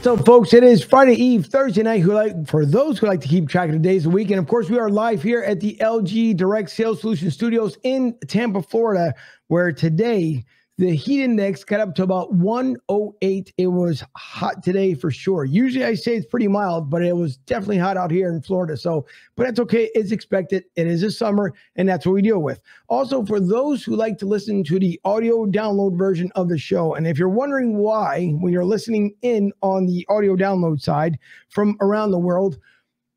So, folks, it is Friday Eve, Thursday night. For those who like to keep track of the days of the week, and of course, we are live here at the LG Direct Sales Solutions Studios in Tampa, Florida, where today the heat index got up to about 108. It was hot today for sure. Usually, I say it's pretty mild, but it was definitely hot out here in Florida. So, but that's okay. It's expected. It is a summer, and that's what we deal with. Also, for those who like to listen to the audio download version of the show, and if you're wondering why, when you're listening in on the audio download side from around the world,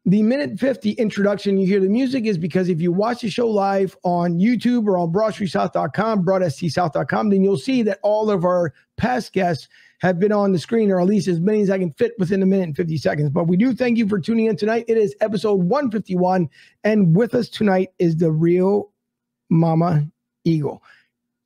the minute 50 introduction, you hear the music is because if you watch the show live on YouTube or on BroadStreetSouth.com, BroadSTSouth.com, then you'll see that all of our past guests have been on the screen, or at least as many as I can fit within a minute and 50 seconds. But we do thank you for tuning in tonight. It is episode 151, and with us tonight is the real Mama Eagle.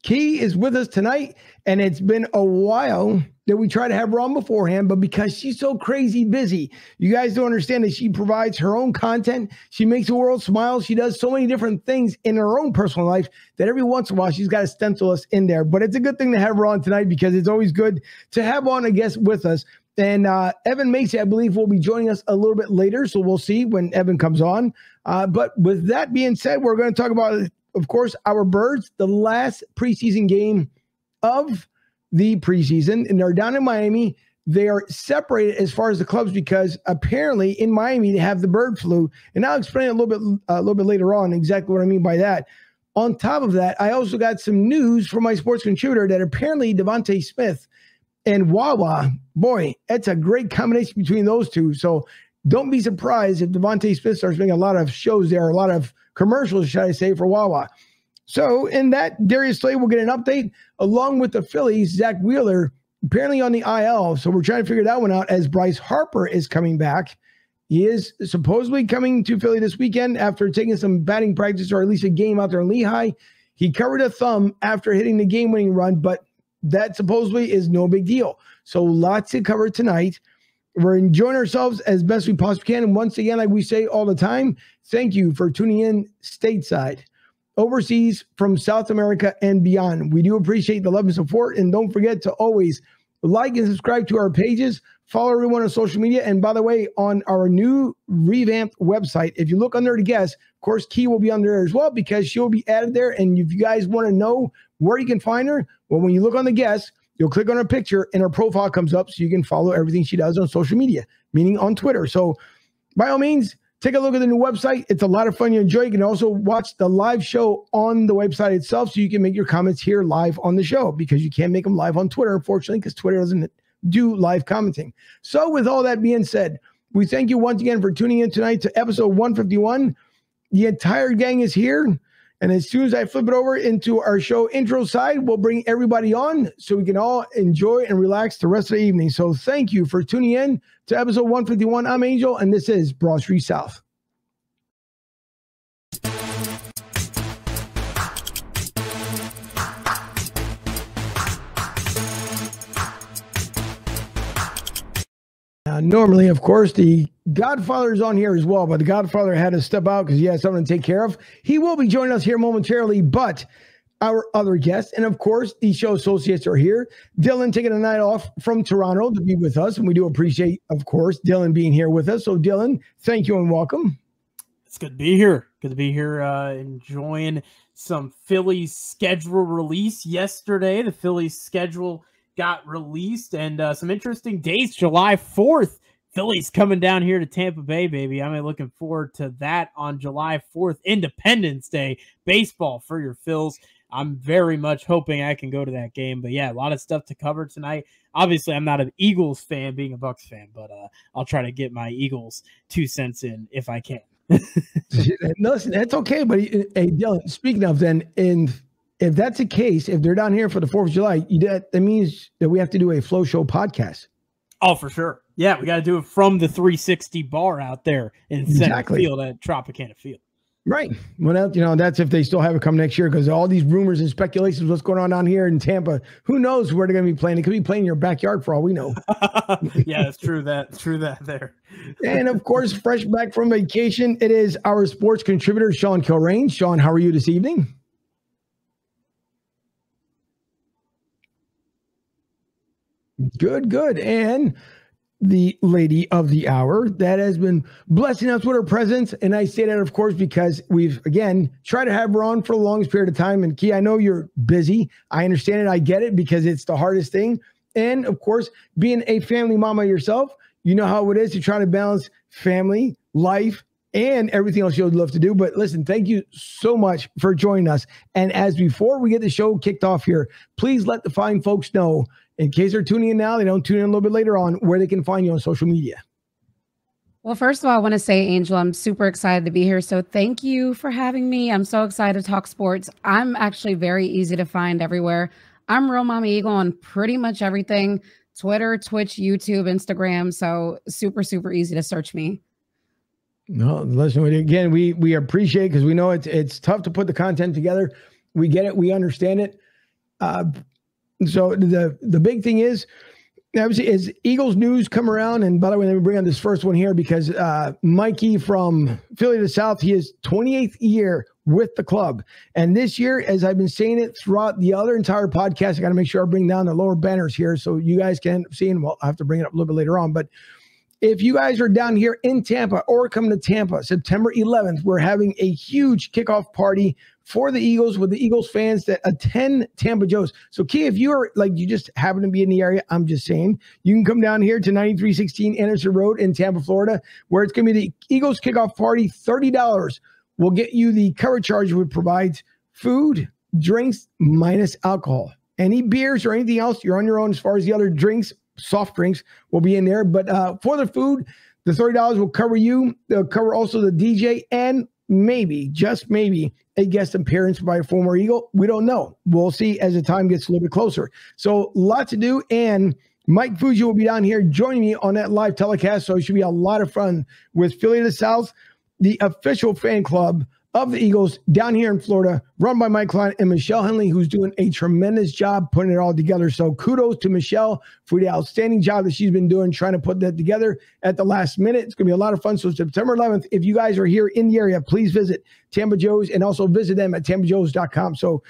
Kei is with us tonight, and it's been a while that we tried to have her on beforehand, but because she's so crazy busy, you guys don't understand that she provides her own content. She makes the world smile. She does so many different things in her own personal life that every once in a while she's got to stencil us in there. But it's a good thing to have her on tonight because it's always good to have on a guest with us. And Evan Macy, I believe, will be joining us a little bit later, so we'll see when Evan comes on. But with that being said, we're going to talk about, of course, our Birds, the last preseason game of the preseason, and they're down in Miami. They are separated as far as the clubs because apparently in Miami they have the bird flu, and I'll explain a little bit later on exactly what I mean by that. On top of that, I also got some news from my sports contributor that apparently Devontae Smith and Wawa, boy, that's a great combination between those two. So don't be surprised if Devontae Smith starts making a lot of shows there, a lot of commercials, should I say, for Wawa. So in that, Darius Slay will get an update along with the Phillies. Zach Wheeler apparently on the IL. So we're trying to figure that one out as Bryce Harper is coming back. He is supposedly coming to Philly this weekend after taking some batting practice or at least a game out there in Lehigh. He covered a thumb after hitting the game-winning run, but that supposedly is no big deal. So lots to cover tonight. We're enjoying ourselves as best we possibly can. And once again, like we say all the time, thank you for tuning in stateside, overseas, from South America and beyond. We do appreciate the love and support. And don't forget to always like and subscribe to our pages. Follow everyone on social media. And by the way, on our new revamped website, if you look under the guest, of course, Kei will be under there as well because she'll be added there. And if you guys want to know where you can find her, well, when you look on the guest, you'll click on her picture and her profile comes up so you can follow everything she does on social media, meaning on Twitter. So by all means, take a look at the new website. It's a lot of fun. You enjoy. You can also watch the live show on the website itself so you can make your comments here live on the show because you can't make them live on Twitter, unfortunately, because Twitter doesn't do live commenting. So with all that being said, we thank you once again for tuning in tonight to episode 151. The entire gang is here. And as soon as I flip it over into our show intro side, we'll bring everybody on so we can all enjoy and relax the rest of the evening. So thank you for tuning in to episode 151. I'm Angel, and this is Broad Street South. Normally, of course, the Godfather is on here as well, but the Godfather had to step out because he has something to take care of. He will be joining us here momentarily, but our other guests, and of course, the show associates are here. Dylan taking a night off from Toronto to be with us, and we do appreciate, of course, Dylan being here with us. So, Dylan, thank you and welcome. It's good to be here. Good to be here enjoying some Phillies schedule release yesterday. The Phillies schedule got released, and some interesting dates. July 4th, Phillies coming down here to Tampa Bay, baby. I'm looking forward to that on July 4th, Independence Day baseball for your Phils. I'm very much hoping I can go to that game. But yeah, a lot of stuff to cover tonight. Obviously, I'm not an Eagles fan, being a Bucs fan, but I'll try to get my Eagles 2 cents in if I can. Listen, that's okay. But hey, Dylan, speaking of then, if that's the case, if they're down here for the 4th of July, that means that we have to do a Flow Show podcast. Oh, for sure. Yeah, we got to do it from the 360 bar out there in center field at Tropicana Field. Right. Well, that's if they still have it come next year because all these rumors and speculations, what's going on down here in Tampa, who knows where they're going to be playing. It could be playing in your backyard for all we know. Yeah, it's true that there. And, of course, fresh back from vacation, it is our sports contributor, Sean Kilrain. Sean, how are you this evening? Good. And the lady of the hour that has been blessing us with her presence. And I say that, of course, because we've, again, tried to have her on for the longest period of time. And Kei, I know you're busy. I understand it. I get it, because it's the hardest thing. And, of course, being a family mama yourself, you know how it is to try to balance family, life, and everything else you would love to do. But listen, thank you so much for joining us. And as before we get the show kicked off here, please let the fine folks know, in case they're tuning in now, they don't tune in a little bit later on, where they can find you on social media. Well, first of all, I want to say, Angel, I'm super excited to be here. So thank you for having me. I'm so excited to talk sports. I'm actually very easy to find everywhere. I'm Real Mama Eagle on pretty much everything: Twitter, Twitch, YouTube, Instagram. So super, super easy to search me. No, listen, again, we appreciate it, because we know it's tough to put the content together. We get it. We understand it. So the big thing is, obviously, as Eagles news come around, and by the way, let me bring on this first one here, because Mikey from Philly to South, he is 28th year with the club. And this year, as I've been saying it throughout the other entire podcast, I got to make sure I bring down the lower banners here so you guys can see, and well, I have to bring it up a little bit later on, but if you guys are down here in Tampa or coming to Tampa, September 11th, we're having a huge kickoff party for the Eagles with the Eagles fans that attend Tampa Joe's. So, Kei, if you're like, you just happen to be in the area, I'm just saying, you can come down here to 9316 Anderson Road in Tampa, Florida, where it's going to be the Eagles kickoff party. $30 will get you the cover charge, which provides food, drinks, minus alcohol. Any beers or anything else, you're on your own. As far as the other drinks, soft drinks will be in there. But for the food, the $30 will cover you. They'll cover also the DJ, and maybe, just maybe, a guest appearance by a former Eagle. We don't know. We'll see as the time gets a little bit closer. So lots to do. And Mike Fuji will be down here joining me on that live telecast. So it should be a lot of fun with Philly to the South, the official fan club of the Eagles down here in Florida, run by Mike Klein and Michelle Henley, who's doing a tremendous job putting it all together. So kudos to Michelle for the outstanding job that she's been doing, trying to put that together at the last minute. It's going to be a lot of fun. So September 11th, if you guys are here in the area, please visit Tampa Joe's, and also visit them at tampajoes.com. So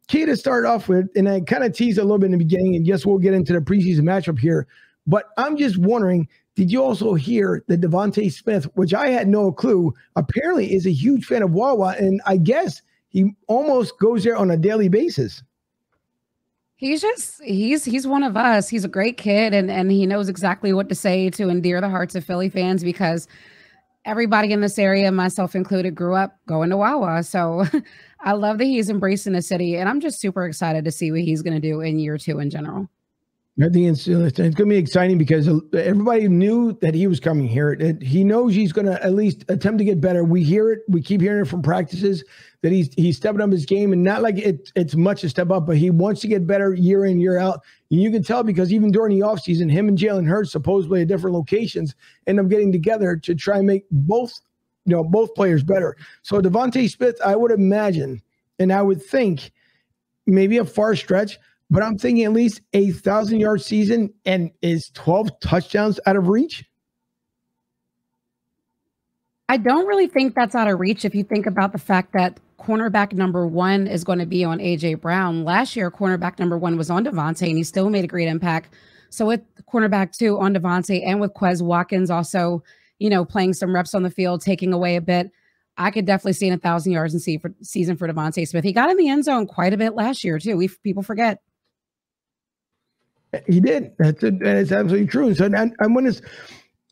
Kei, to start off with, and I kind of teased a little bit in the beginning, and yes, we'll get into the preseason matchup here, but I'm just wondering, did you also hear that Devontae Smith, which I had no clue, apparently is a huge fan of Wawa, and I guess he almost goes there on a daily basis? He's one of us. He's a great kid, and he knows exactly what to say to endear the hearts of Philly fans, because everybody in this area, myself included, grew up going to Wawa. So I love that he's embracing the city, and I'm just super excited to see what he's going to do in year 2 in general. I think it's going to be exciting, because everybody knew that he was coming here. He knows he's going to at least attempt to get better. We hear it. We keep hearing it from practices that he's stepping up his game, and not like it's much a step up, but he wants to get better year in, year out. And you can tell, because even during the offseason, him and Jalen Hurts, supposedly at different locations, end up getting together to try and make both players better. So Devontae Smith, I would imagine, and I would think, maybe a far stretch, but I'm thinking at least a 1,000-yard season, and is 12 touchdowns out of reach? I don't really think that's out of reach if you think about the fact that cornerback number 1 is going to be on A.J. Brown. Last year, cornerback number 1 was on Devontae, and he still made a great impact. So with cornerback 2 on Devontae, and with Quez Watkins also, playing some reps on the field, taking away a bit, I could definitely see 1,000 yards in season for Devontae Smith. He got in the end zone quite a bit last year, too. People forget. He did. That's absolutely true. So I'm going to,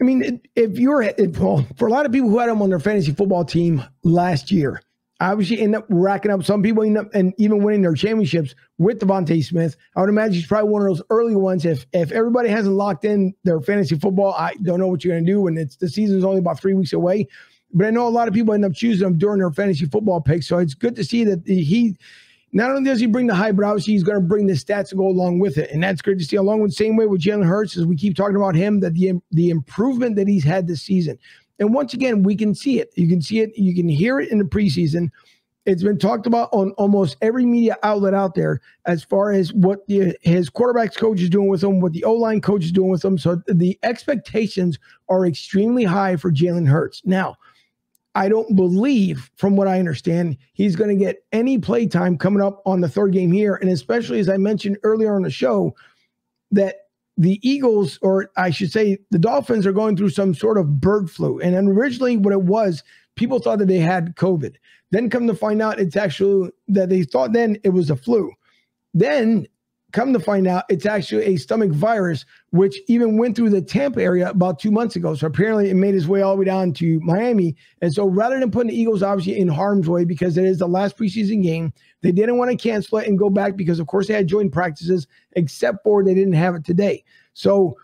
I mean, for a lot of people who had him on their fantasy football team last year, obviously end up racking up. Some people end up and even winning their championships with Devontae Smith. I would imagine he's probably one of those early ones. If everybody hasn't locked in their fantasy football, I don't know what you're going to do when the season's only about 3 weeks away. But I know a lot of people end up choosing him during their fantasy football picks. So it's good to see that he not only does he bring the hype, but obviously he's going to bring the stats to go along with it. And that's great to see. Along with the same way with Jalen Hurts, as we keep talking about him, that the improvement that he's had this season. And once again, we can see it. You can see it. You can hear it in the preseason. It's been talked about on almost every media outlet out there as far as what his quarterbacks coach is doing with him, what the O-line coach is doing with him. So the expectations are extremely high for Jalen Hurts. Now, I don't believe, from what I understand, he's going to get any play time coming up on the third game here. And especially, as I mentioned earlier on the show, that the Eagles, or I should say the Dolphins, are going through some sort of bird flu. And originally what it was, people thought that they had COVID. Then come to find out it's actually that they thought then it was a flu. Then come to find out it's actually a stomach virus, which even went through the Tampa area about 2 months ago. So apparently it made its way all the way down to Miami. And so rather than putting the Eagles obviously in harm's way, because it is the last preseason game, they didn't want to cancel it and go back because, of course, they had joint practices, except for they didn't have it today. So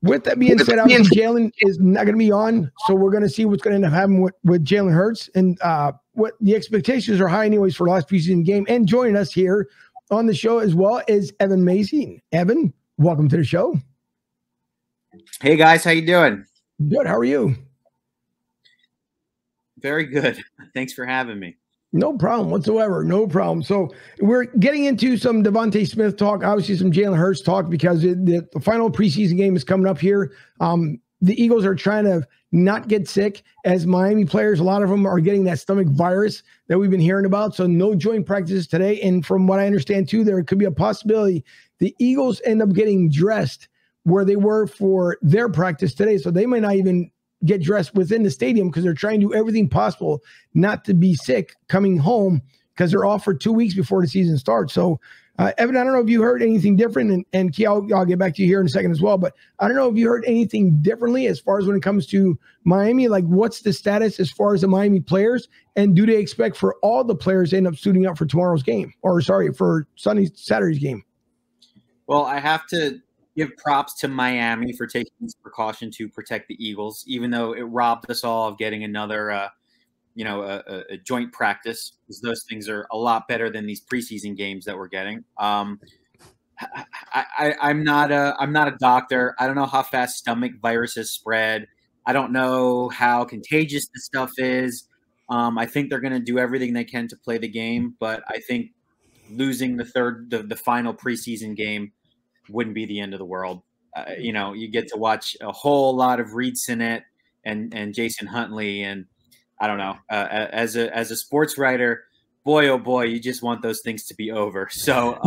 with that being said, obviously Jalen is not going to be on. So we're going to see what's going to end up happening with Jalen Hurts. And what the expectations are high anyways for the last preseason game. And joining us here on the show as well is Evan Macy. Evan, welcome to the show. Hey guys, how you doing? Good. How are you? Very good. Thanks for having me. No problem whatsoever. No problem. So we're getting into some Devontae Smith talk, obviously some Jalen Hurts talk, because the final preseason game is coming up here. The Eagles are trying to not get sick, as Miami players, a lot of them are getting that stomach virus that we've been hearing about. So no joint practices today. And from what I understand too, there could be a possibility the Eagles end up getting dressed where they were for their practice today. So they might not even get dressed within the stadium because they're trying to do everything possible not to be sick coming home, because they're off for 2 weeks before the season starts. So Evan, I don't know if you heard anything different, and Kei, I'll get back to you here in a second as well, but I don't know if you heard anything differently as far as when it comes to Miami. Like, what's the status as far as the Miami players, and do they expect for all the players to end up suiting up for tomorrow's game, or for Saturday's game? Well, I have to give props to Miami for taking this precaution to protect the Eagles, even though it robbed us all of getting another a joint practice, because those things are a lot better than these preseason games that we're getting. I'm not a doctor. I don't know how fast stomach viruses spread. I don't know how contagious this stuff is. I think they're going to do everything they can to play the game, but I think losing the final preseason game wouldn't be the end of the world. You get to watch a whole lot of Reed Sinnett and Jason Huntley, and I don't know. As a sports writer, boy, oh boy, you just want those things to be over. So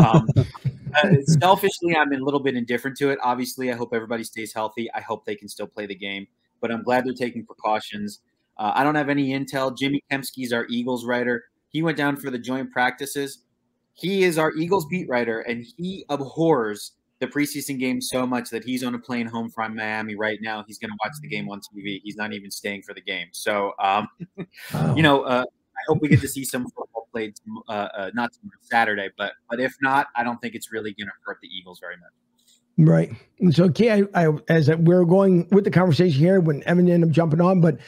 selfishly, I'm a little bit indifferent to it. Obviously, I hope everybody stays healthy. I hope they can still play the game, but I'm glad they're taking precautions. I don't have any intel. Jimmy Kempsky's our Eagles writer. He went down for the joint practices. He is our Eagles beat writer, and he abhors the preseason game so much that he's on a plane home from Miami right now. He's going to watch the game on TV. He's not even staying for the game. So, I hope we get to see some football played, not Saturday, but if not, I don't think it's really going to hurt the Eagles very much. Right. So, Kei, as we're going with the conversation here, when Evan ended up jumping on, but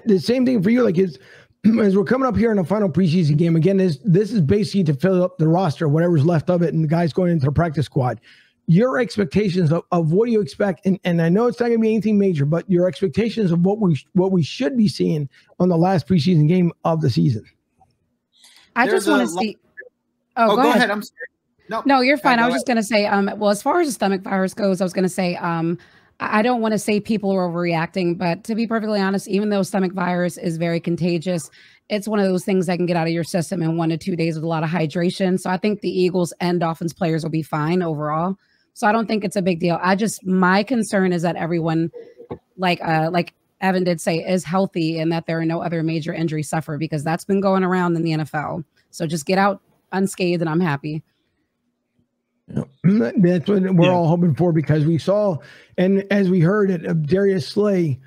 the same thing for you, like as we're coming up here in the final preseason game, again, this is basically to fill up the roster, whatever's left of it, and the guys going into the practice squad. Your expectations of what do you expect, and I know it's not going to be anything major, but your expectations of what we should be seeing on the last preseason game of the season. I just want to see. Oh, go ahead. I'm sorry. No, you're fine. I was just going to say, well, as far as the stomach virus goes, I was going to say, I don't want to say people are overreacting, but to be perfectly honest, even though stomach virus is very contagious, it's one of those things that can get out of your system in 1 to 2 days with a lot of hydration. So I think the Eagles and Dolphins players will be fine overall. So I don't think it's a big deal. My concern is that everyone, like Evan did say, is healthy and that there are no other major injuries suffered, because that's been going around in the NFL. So just get out unscathed and I'm happy. That's what we're all hoping for, because we saw, and as we heard it, Darius Slay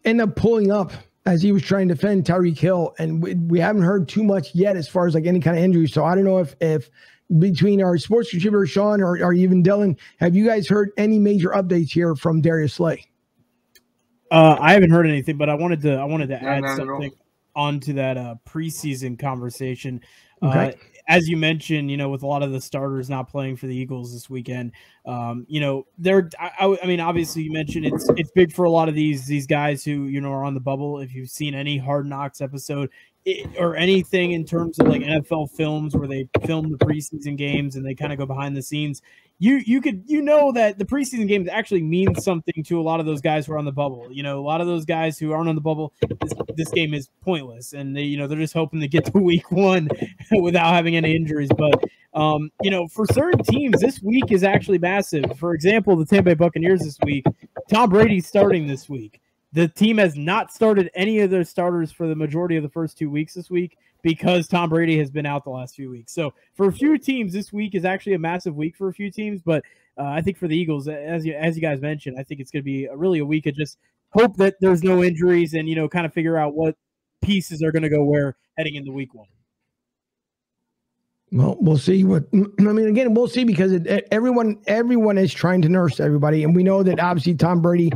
end up pulling up as he was trying to defend Tyreek Hill. And we haven't heard too much yet as far as like any kind of injury. So I don't know if between our sports contributor, Sean, or even Dylan, have you guys heard any major updates here from Darius Slay? I haven't heard anything, but I wanted to add something onto that preseason conversation. Okay. As you mentioned, with a lot of the starters not playing for the Eagles this weekend, I mean, obviously you mentioned it's big for a lot of these guys who, are on the bubble. If you've seen any Hard Knocks episode or anything in terms of like NFL films where they film the preseason games and they kind of go behind the scenes, you know that the preseason games actually mean something to a lot of those guys who are on the bubble. A lot of those guys who aren't on the bubble, this game is pointless, and they're just hoping to get to week 1 without having any injuries. But For certain teams, this week is actually massive. For example, the Tampa Bay Buccaneers this week, Tom Brady's starting this week. The team has not started any of their starters for the majority of the first 2 weeks this week because Tom Brady has been out the last few weeks. So for a few teams, this week is actually a massive week for a few teams. But I think for the Eagles, as you guys mentioned, I think it's going to be really a week of just hope that there's no injuries and, kind of figure out what pieces are going to go where heading into week 1. Well, we'll see again, we'll see because everyone is trying to nurse everybody. And we know that obviously Tom Brady,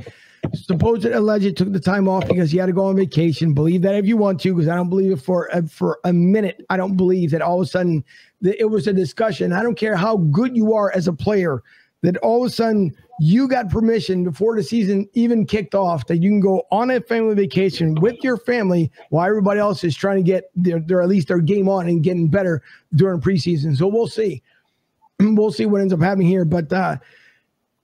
supposed alleged, took the time off because he had to go on vacation. Believe that if you want to, because I don't believe it for a minute. I don't believe that all of a sudden it was a discussion. I don't care how good you are as a player, that all of a sudden you got permission before the season even kicked off that you can go on a family vacation with your family while everybody else is trying to get their at least their game on and getting better during preseason. So we'll see. We'll see what ends up happening here. But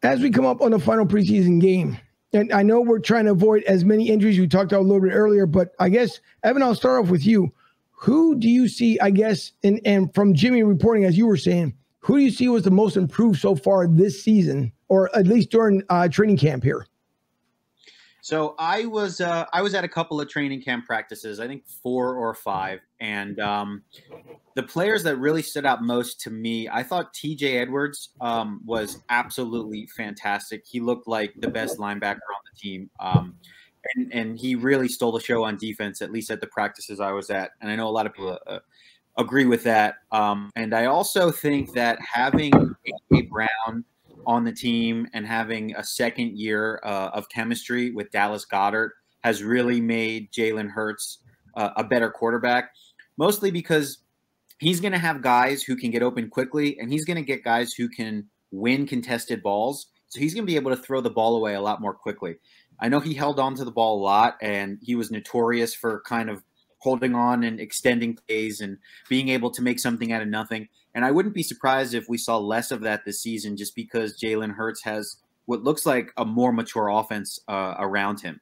as we come up on the final preseason game, and I know we're trying to avoid as many injuries we talked about a little bit earlier, but I guess, Evan, I'll start off with you. Who do you see, I guess, and from Jimmy reporting, as you were saying, who do you see was the most improved so far this season, or at least during training camp here? So I was at a couple of training camp practices, I think 4 or 5, and the players that really stood out most to me, I thought TJ Edwards was absolutely fantastic. He looked like the best linebacker on the team, and he really stole the show on defense, at least at the practices I was at. And I know a lot of people agree with that. And I also think that having A.J. Brown on the team and having a second year of chemistry with Dallas Goedert has really made Jalen Hurts a better quarterback, mostly because he's going to have guys who can get open quickly, and he's going to get guys who can win contested balls. So he's going to be able to throw the ball away a lot more quickly. I know he held on to the ball a lot, and he was notorious for kind of holding on and extending plays and being able to make something out of nothing. And I wouldn't be surprised if we saw less of that this season, just because Jalen Hurts has what looks like a more mature offense around him.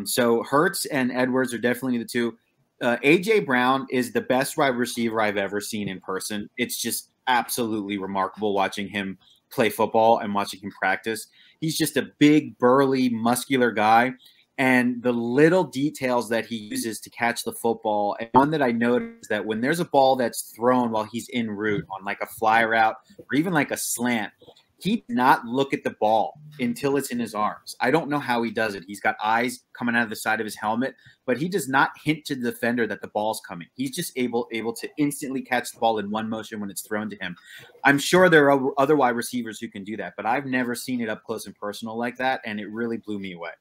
So Hurts and Edwards are definitely the two. A.J. Brown is the best wide receiver I've ever seen in person. It's just absolutely remarkable watching him play football and watching him practice. He's just a big, burly, muscular guy. And the little details that he uses to catch the football, and one that I noticed is that when there's a ball that's thrown while he's en route on like a fly route or even like a slant, he does not look at the ball until it's in his arms. I don't know how he does it. He's got eyes coming out of the side of his helmet, but he does not hint to the defender that the ball's coming. He's just able to instantly catch the ball in one motion when it's thrown to him. I'm sure there are other wide receivers who can do that, but I've never seen it up close and personal like that, and it really blew me away.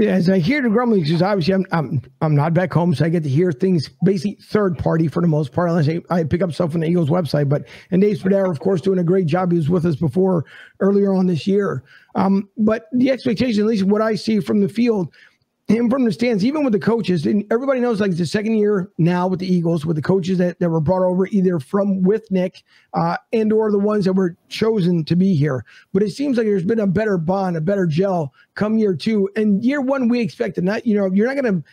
As I hear the grumbling, because obviously I'm not back home, so I get to hear things basically third party for the most part, unless I pick up stuff from the Eagles website. And Dave Spadaro, of course, doing a great job. He was with us before earlier on this year. But the expectation, at least what I see from the field and from the stands, even with the coaches, and everybody knows like it's the second year now with the Eagles, with the coaches that were brought over either from with Nick and or the ones that were chosen to be here. But it seems like there's been a better bond, a better gel come year 2. And year 1, we expected that, you're not going to,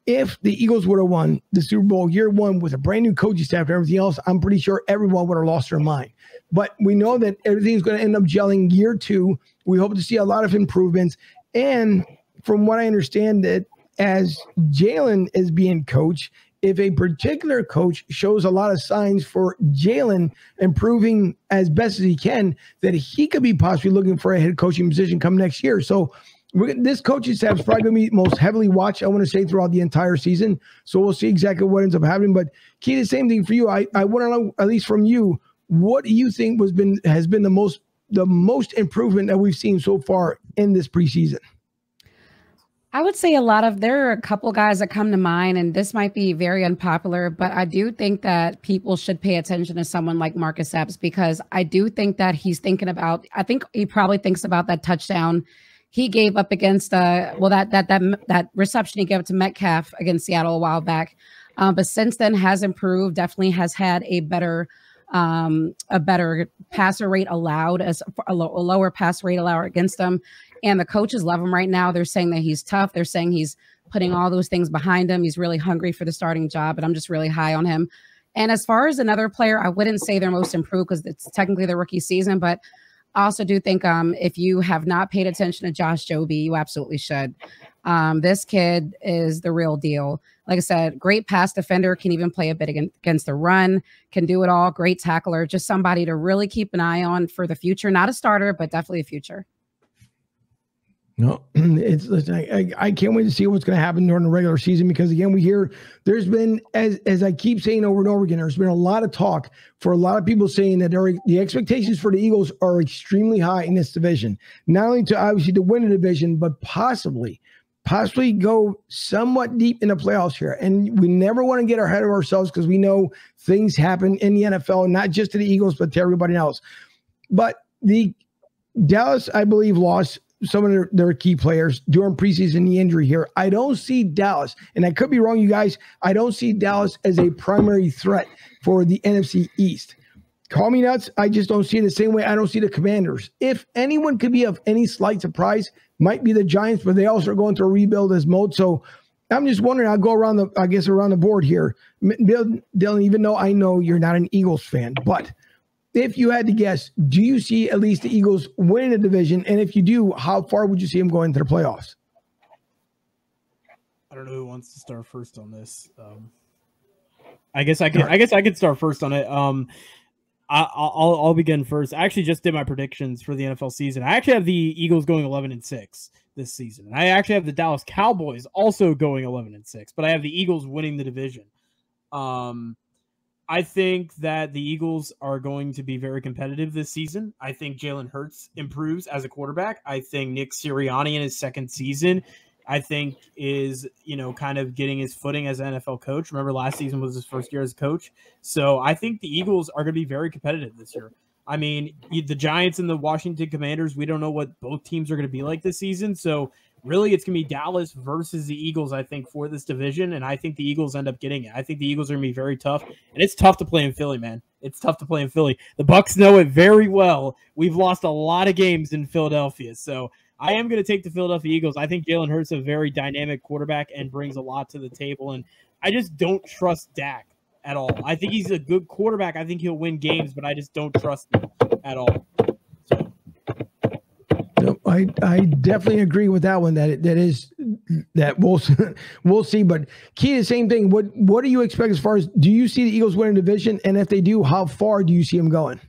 if the Eagles would have won the Super Bowl year 1 with a brand new coaching staff and everything else, I'm pretty sure everyone would have lost their mind. But we know that everything's going to end up gelling year 2. We hope to see a lot of improvements. And from what I understand, that as Jalen is being coached, if a particular coach shows a lot of signs for Jalen improving as best as he can, that he could be possibly looking for a head coaching position come next year. So this coaching staff is probably going to be most heavily watched, I want to say, throughout the entire season. So we'll see exactly what ends up happening. Kei, the same thing for you. I want to know, at least from you, what do you think has been the most improvement that we've seen so far in this preseason? I would say there are a couple guys that come to mind, and this might be very unpopular, but I do think that people should pay attention to someone like Marcus Epps, because I do think that he's thinking about, I think he probably thinks about that touchdown he gave up against, that reception he gave up to Metcalf against Seattle a while back. But since then has improved, definitely has had a better passer rate allowed, as a lower pass rate allowed against them. And the coaches love him right now. They're saying that he's tough. They're saying he's putting all those things behind him. He's really hungry for the starting job, and I'm just really high on him. And as far as another player, I wouldn't say they're most improved because it's technically their rookie season, but I also do think if you have not paid attention to Josh Joby, you absolutely should. This kid is the real deal. Like I said, great pass defender, can even play a bit against the run, can do it all. Great tackler, just somebody to really keep an eye on for the future. Not a starter, but definitely a future. No, I can't wait to see what's going to happen during the regular season, because again, we hear there's been, as I keep saying over and over again, there's been a lot of talk for a lot of people saying that the expectations for the Eagles are extremely high in this division, not only to obviously to win the division, but possibly go somewhat deep in the playoffs here. And we never want to get ahead of ourselves, because we know things happen in the NFL, not just to the Eagles, but to everybody else. But the Dallas, I believe, lost some of their key players during preseason knee injury here. I don't see Dallas, and I could be wrong, you guys, I don't see Dallas as a primary threat for the NFC East. Call me nuts. I just don't see it the same way I don't see the Commanders. If anyone could be of any slight surprise, might be the Giants, but they also are going through a rebuild as mode. So I'm just wondering, I'll go around the board here. Dylan, even though I know you're not an Eagles fan, but if you had to guess, do you see at least the Eagles winning the division? And if you do, how far would you see them going to the playoffs? I don't know who wants to start first on this. I guess I could start first on it. I'll begin first. I actually just did my predictions for the NFL season. I actually have the Eagles going 11-6 this season. And I actually have the Dallas Cowboys also going 11-6, but I have the Eagles winning the division. I think that the Eagles are going to be very competitive this season. I think Jalen Hurts improves as a quarterback. I think Nick Sirianni in his second season, I think is, kind of getting his footing as an NFL coach. Remember, last season was his first year as a coach. So I think the Eagles are going to be very competitive this year. I mean, the Giants and the Washington Commanders, we don't know what both teams are going to be like this season. So really, it's going to be Dallas versus the Eagles, I think, for this division, and I think the Eagles end up getting it. I think the Eagles are going to be very tough, and it's tough to play in Philly, man. It's tough to play in Philly. The Bucs know it very well. We've lost a lot of games in Philadelphia, so I am going to take the Philadelphia Eagles. I think Jalen Hurts is a very dynamic quarterback and brings a lot to the table, and I just don't trust Dak at all. I think he's a good quarterback. I think he'll win games, but I just don't trust him at all. I definitely agree with that one. That we'll see. But Key, the same thing. What do you expect as far as, do you see the Eagles winning the division? And if they do, how far do you see them going?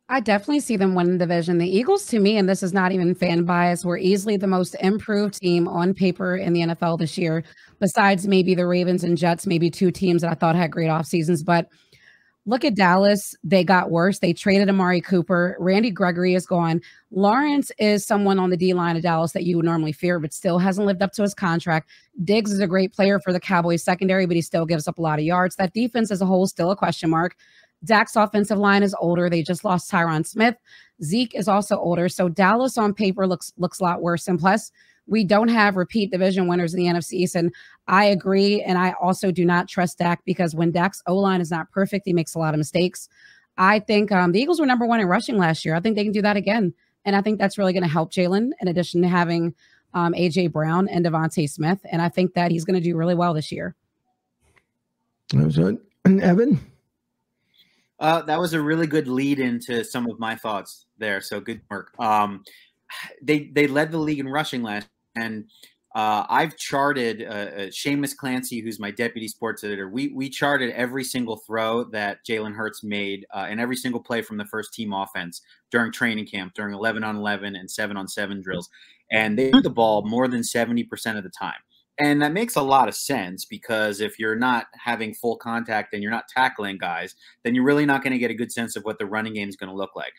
I definitely see them winning the division. The Eagles, to me, and this is not even fan bias, were easily the most improved team on paper in the NFL this year, besides maybe the Ravens and Jets, maybe two teams that I thought had great off seasons. But look at Dallas. They got worse. They traded Amari Cooper. Randy Gregory is gone. Lawrence is someone on the D-line of Dallas that you would normally fear, but still hasn't lived up to his contract. Diggs is a great player for the Cowboys secondary, but he still gives up a lot of yards. That defense as a whole is still a question mark. Dak's offensive line is older. They just lost Tyron Smith. Zeke is also older. So Dallas on paper looks a lot worse. And plus, we don't have repeat division winners in the NFC East. And I agree. And I also do not trust Dak, because when Dak's O-line is not perfect, he makes a lot of mistakes. I think the Eagles were number one in rushing last year. I think they can do that again. And I think that's really going to help Jalen, in addition to having A.J. Brown and Devontae Smith. And I think that he's going to do really well this year. That was it. And Evan? That was a really good lead into some of my thoughts there. So good work. They led the league in rushing last, and I've charted Seamus Clancy, who's my deputy sports editor. We charted every single throw that Jalen Hurts made and every single play from the first team offense during training camp, during 11-on-11 and 7-on-7 drills, and they threw the ball more than 70% of the time. And that makes a lot of sense, because if you're not having full contact and you're not tackling guys, then you're really not going to get a good sense of what the running game is going to look like.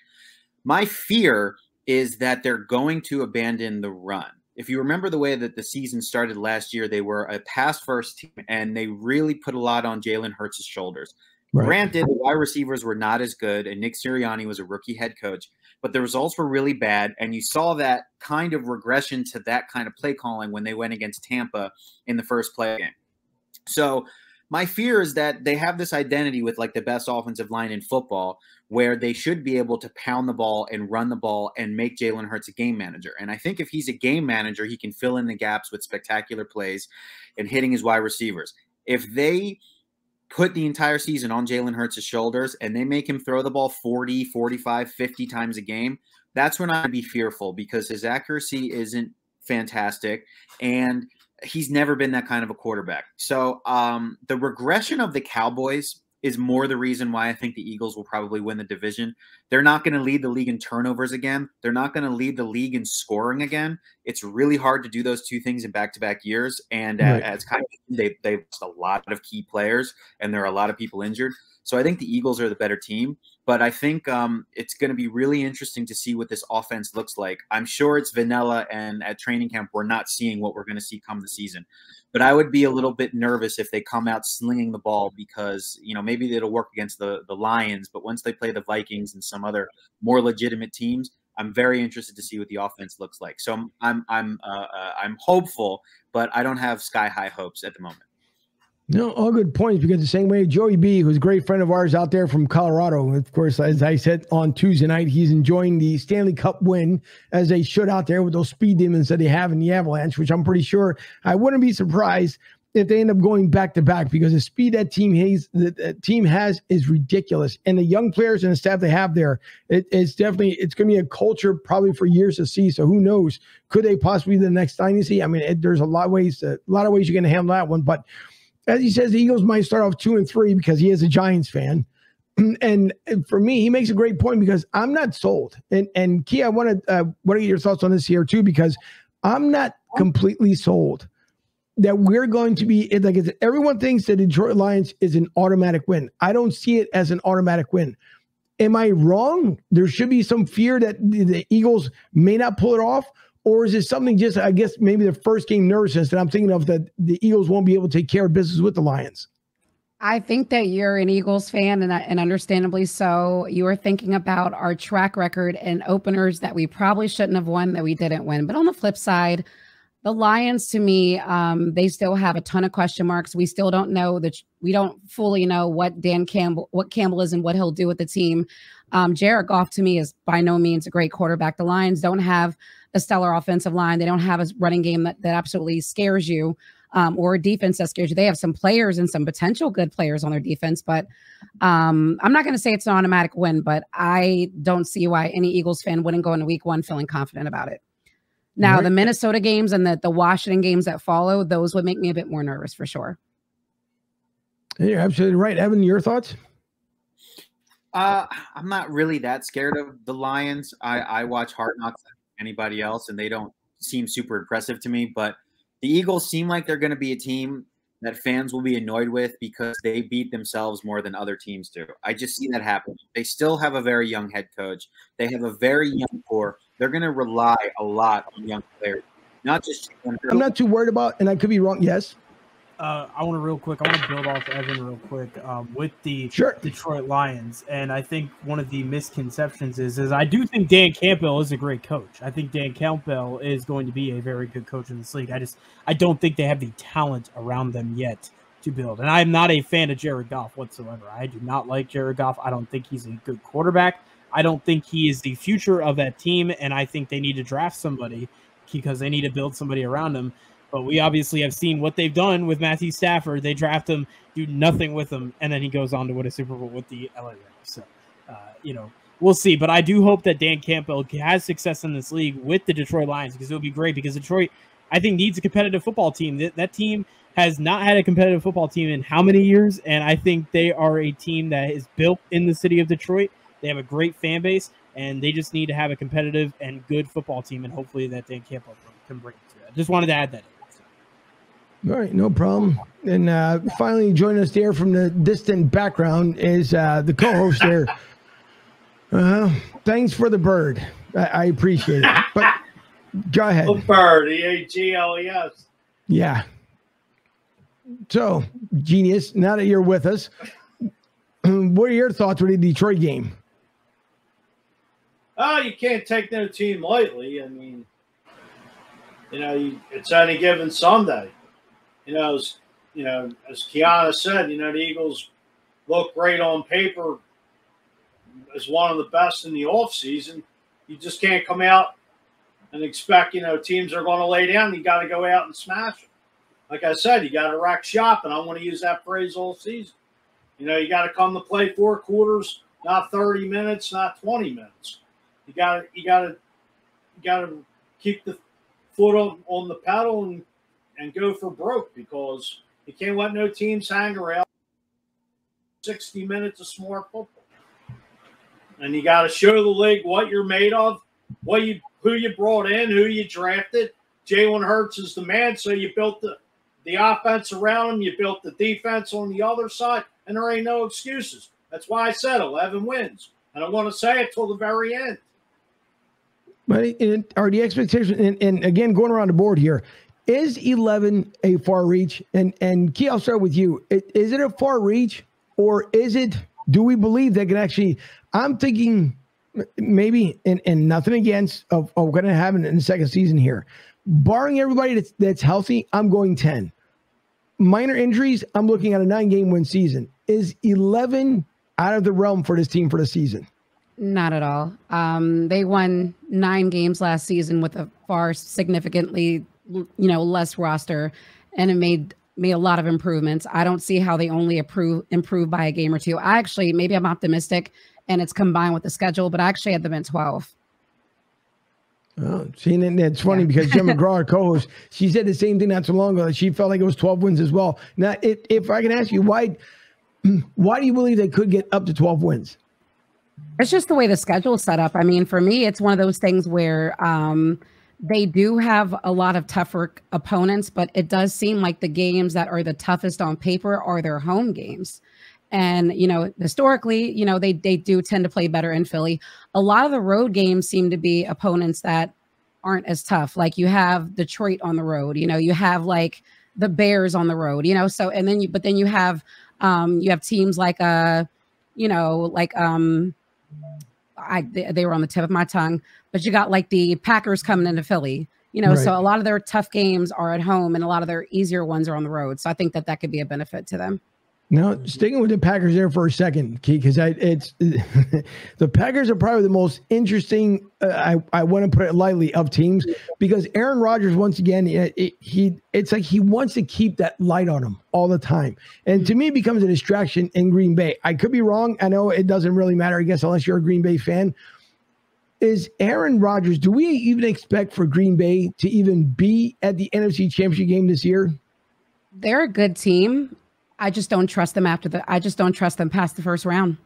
My fear is that they're going to abandon the run. If you remember the way that the season started last year, they were a pass-first team, and they really put a lot on Jalen Hurts' shoulders. Right. Granted, the wide receivers were not as good, and Nick Sirianni was a rookie head coach, but the results were really bad, and you saw that kind of regression to that kind of play calling when they went against Tampa in the first play game. So my fear is that they have this identity with like the best offensive line in football where they should be able to pound the ball and run the ball and make Jalen Hurts a game manager. And I think if he's a game manager, he can fill in the gaps with spectacular plays and hitting his wide receivers. If they put the entire season on Jalen Hurts' shoulders and they make him throw the ball 40, 45, 50 times a game, that's when I'd be fearful because his accuracy isn't fantastic and he's never been that kind of a quarterback. So the regression of the Cowboys is more the reason why I think the Eagles will probably win the division. They're not going to lead the league in turnovers again. They're not going to lead the league in scoring again. It's really hard to do those two things in back-to-back years. And it's kind of they've lost a lot of key players, and there are a lot of people injured. So I think the Eagles are the better team. But I think it's going to be really interesting to see what this offense looks like. I'm sure it's vanilla, and at training camp, we're not seeing what we're going to see come the season. But I would be a little bit nervous if they come out slinging the ball because, you know, maybe it'll work against the Lions. But once they play the Vikings and some other more legitimate teams, I'm very interested to see what the offense looks like. So I'm hopeful, but I don't have sky-high hopes at the moment. No, all good points because the same way Joey B, who's a great friend of ours out there from Colorado, of course, as I said on Tuesday night, he's enjoying the Stanley Cup win as they should out there with those speed demons that they have in the Avalanche, which I'm pretty sure I wouldn't be surprised if they end up going back to back because the speed that team has is ridiculous. And the young players and the staff they have there, it's going to be a culture probably for years to see. So who knows? Could they possibly be the next dynasty? I mean, there's a lot of ways you're going to handle that one, but as he says, the Eagles might start off 2-3 because he is a Giants fan. And for me, he makes a great point because I'm not sold. And Kei, I want to get your thoughts on this here too, because I'm not completely sold that we're going to be like everyone thinks the Detroit Lions is an automatic win. I don't see it as an automatic win. Am I wrong? There should be some fear that the Eagles may not pull it off. Or is it something just, I guess, maybe the first game nervousness that I'm thinking of that the Eagles won't be able to take care of business with the Lions? I think that you're an Eagles fan, and understandably so. You are thinking about our track record and openers that we probably shouldn't have won, that we didn't win. But on the flip side, the Lions, to me, they still have a ton of question marks. We still don't know we don't fully know what Campbell is and what he'll do with the team. Jared Goff, to me, is by no means a great quarterback. The Lions don't have a stellar offensive line. They don't have a running game that absolutely scares you, or a defense that scares you. They have some players and some potential good players on their defense, but I'm not going to say it's an automatic win, but I don't see why any Eagles fan wouldn't go into week one feeling confident about it. Now, the Minnesota games and the Washington games that follow, those would make me a bit more nervous for sure. You're absolutely right. Evan, your thoughts? I'm not really that scared of the Lions. I watch Hard Knocks like anybody else, and they don't seem super impressive to me. But the Eagles seem like they're going to be a team that fans will be annoyed with because they beat themselves more than other teams do. I just see that happen. They still have a very young head coach. They have a very young core. They're going to rely a lot on young players, not just. I'm not too worried about, and I could be wrong. Yes. I want to build off Evan real quick with the Detroit Lions. And I think one of the misconceptions is I do think Dan Campbell is a great coach. I think Dan Campbell is going to be a very good coach in this league. I don't think they have the talent around them yet to build. And I'm not a fan of Jared Goff whatsoever. I do not like Jared Goff. I don't think he's a good quarterback. I don't think he is the future of that team. And I think they need to draft somebody because they need to build somebody around him. But we obviously have seen what they've done with Matthew Stafford. They draft him, do nothing with him, and then he goes on to win a Super Bowl with the LA Rams. So, we'll see. But I do hope that Dan Campbell has success in this league with the Detroit Lions because it would be great because Detroit, I think, needs a competitive football team. That team has not had a competitive football team in how many years? And I think they are a team that is built in the city of Detroit. They have a great fan base, and they just need to have a competitive and good football team, and hopefully that Dan Campbell can bring it to that. Just wanted to add that. All right, no problem. And finally joining us there from the distant background is the co-host there. Thanks for the bird. I appreciate it. But go ahead. The bird, EAGLES. Yeah. So, genius, now that you're with us, what are your thoughts with the Detroit game? Oh, you can't take no team lightly. I mean, it's any given Sunday. as Kiana said, the Eagles look great on paper as one of the best in the offseason. You just can't come out and expect, teams are going to lay down. You got to go out and smash them. Like I said, you got to rack shop, and I want to use that phrase all season. You got to come to play 4 quarters, not 30 minutes, not 20 minutes. You got to keep the foot on the pedal and go for broke, because you can't let no teams hang around 60 minutes of smart football. And you got to show the league what you're made of, who you brought in, who you drafted. Jalen Hurts is the man, so you built the offense around him. You built the defense on the other side, and there ain't no excuses. That's why I said 11 wins. And I want to say it till the very end. But are the expectations, and again, going around the board here, is 11 a far reach? And Key, I'll start with you. Is it a far reach, or do we believe they can actually, I'm thinking maybe, and nothing against of going to happen in the second season here, barring everybody that's healthy, I'm going 10. Minor injuries, I'm looking at a 9-game win season. Is 11 out of the realm for this team for the season? Not at all. They won 9 games last season with a far significantly, less roster, and it made a lot of improvements. I don't see how they only improve by a game or 2. Maybe I'm optimistic and it's combined with the schedule, but I actually had them at 12. Oh, see, and it's funny because Jim McGraw, our co-host, she said the same thing not so long ago. She felt like it was 12 wins as well. Now, if I can ask you, why do you believe they could get up to 12 wins? It's just the way the schedule is set up. I mean, for me, it's one of those things where they do have a lot of tougher opponents, but it does seem like the games that are the toughest on paper are their home games. And, historically, they do tend to play better in Philly. A lot of the road games seem to be opponents that aren't as tough. Like you have Detroit on the road, you have like the Bears on the road, so, and then you have teams like, they were on the tip of my tongue, but you got like the Packers coming into Philly, right. So a lot of their tough games are at home and a lot of their easier ones are on the road. So I think that could be a benefit to them. Now, sticking with the Packers there for a second, Key, because the Packers are probably the most interesting, I want to put it lightly, of teams, because Aaron Rodgers, once again, it's like he wants to keep that light on him all the time. And to me, it becomes a distraction in Green Bay. I could be wrong. I know it doesn't really matter, I guess, unless you're a Green Bay fan. Is Aaron Rodgers, do we even expect for Green Bay to even be at the NFC Championship game this year? They're a good team. I just don't trust them I just don't trust them past the first round.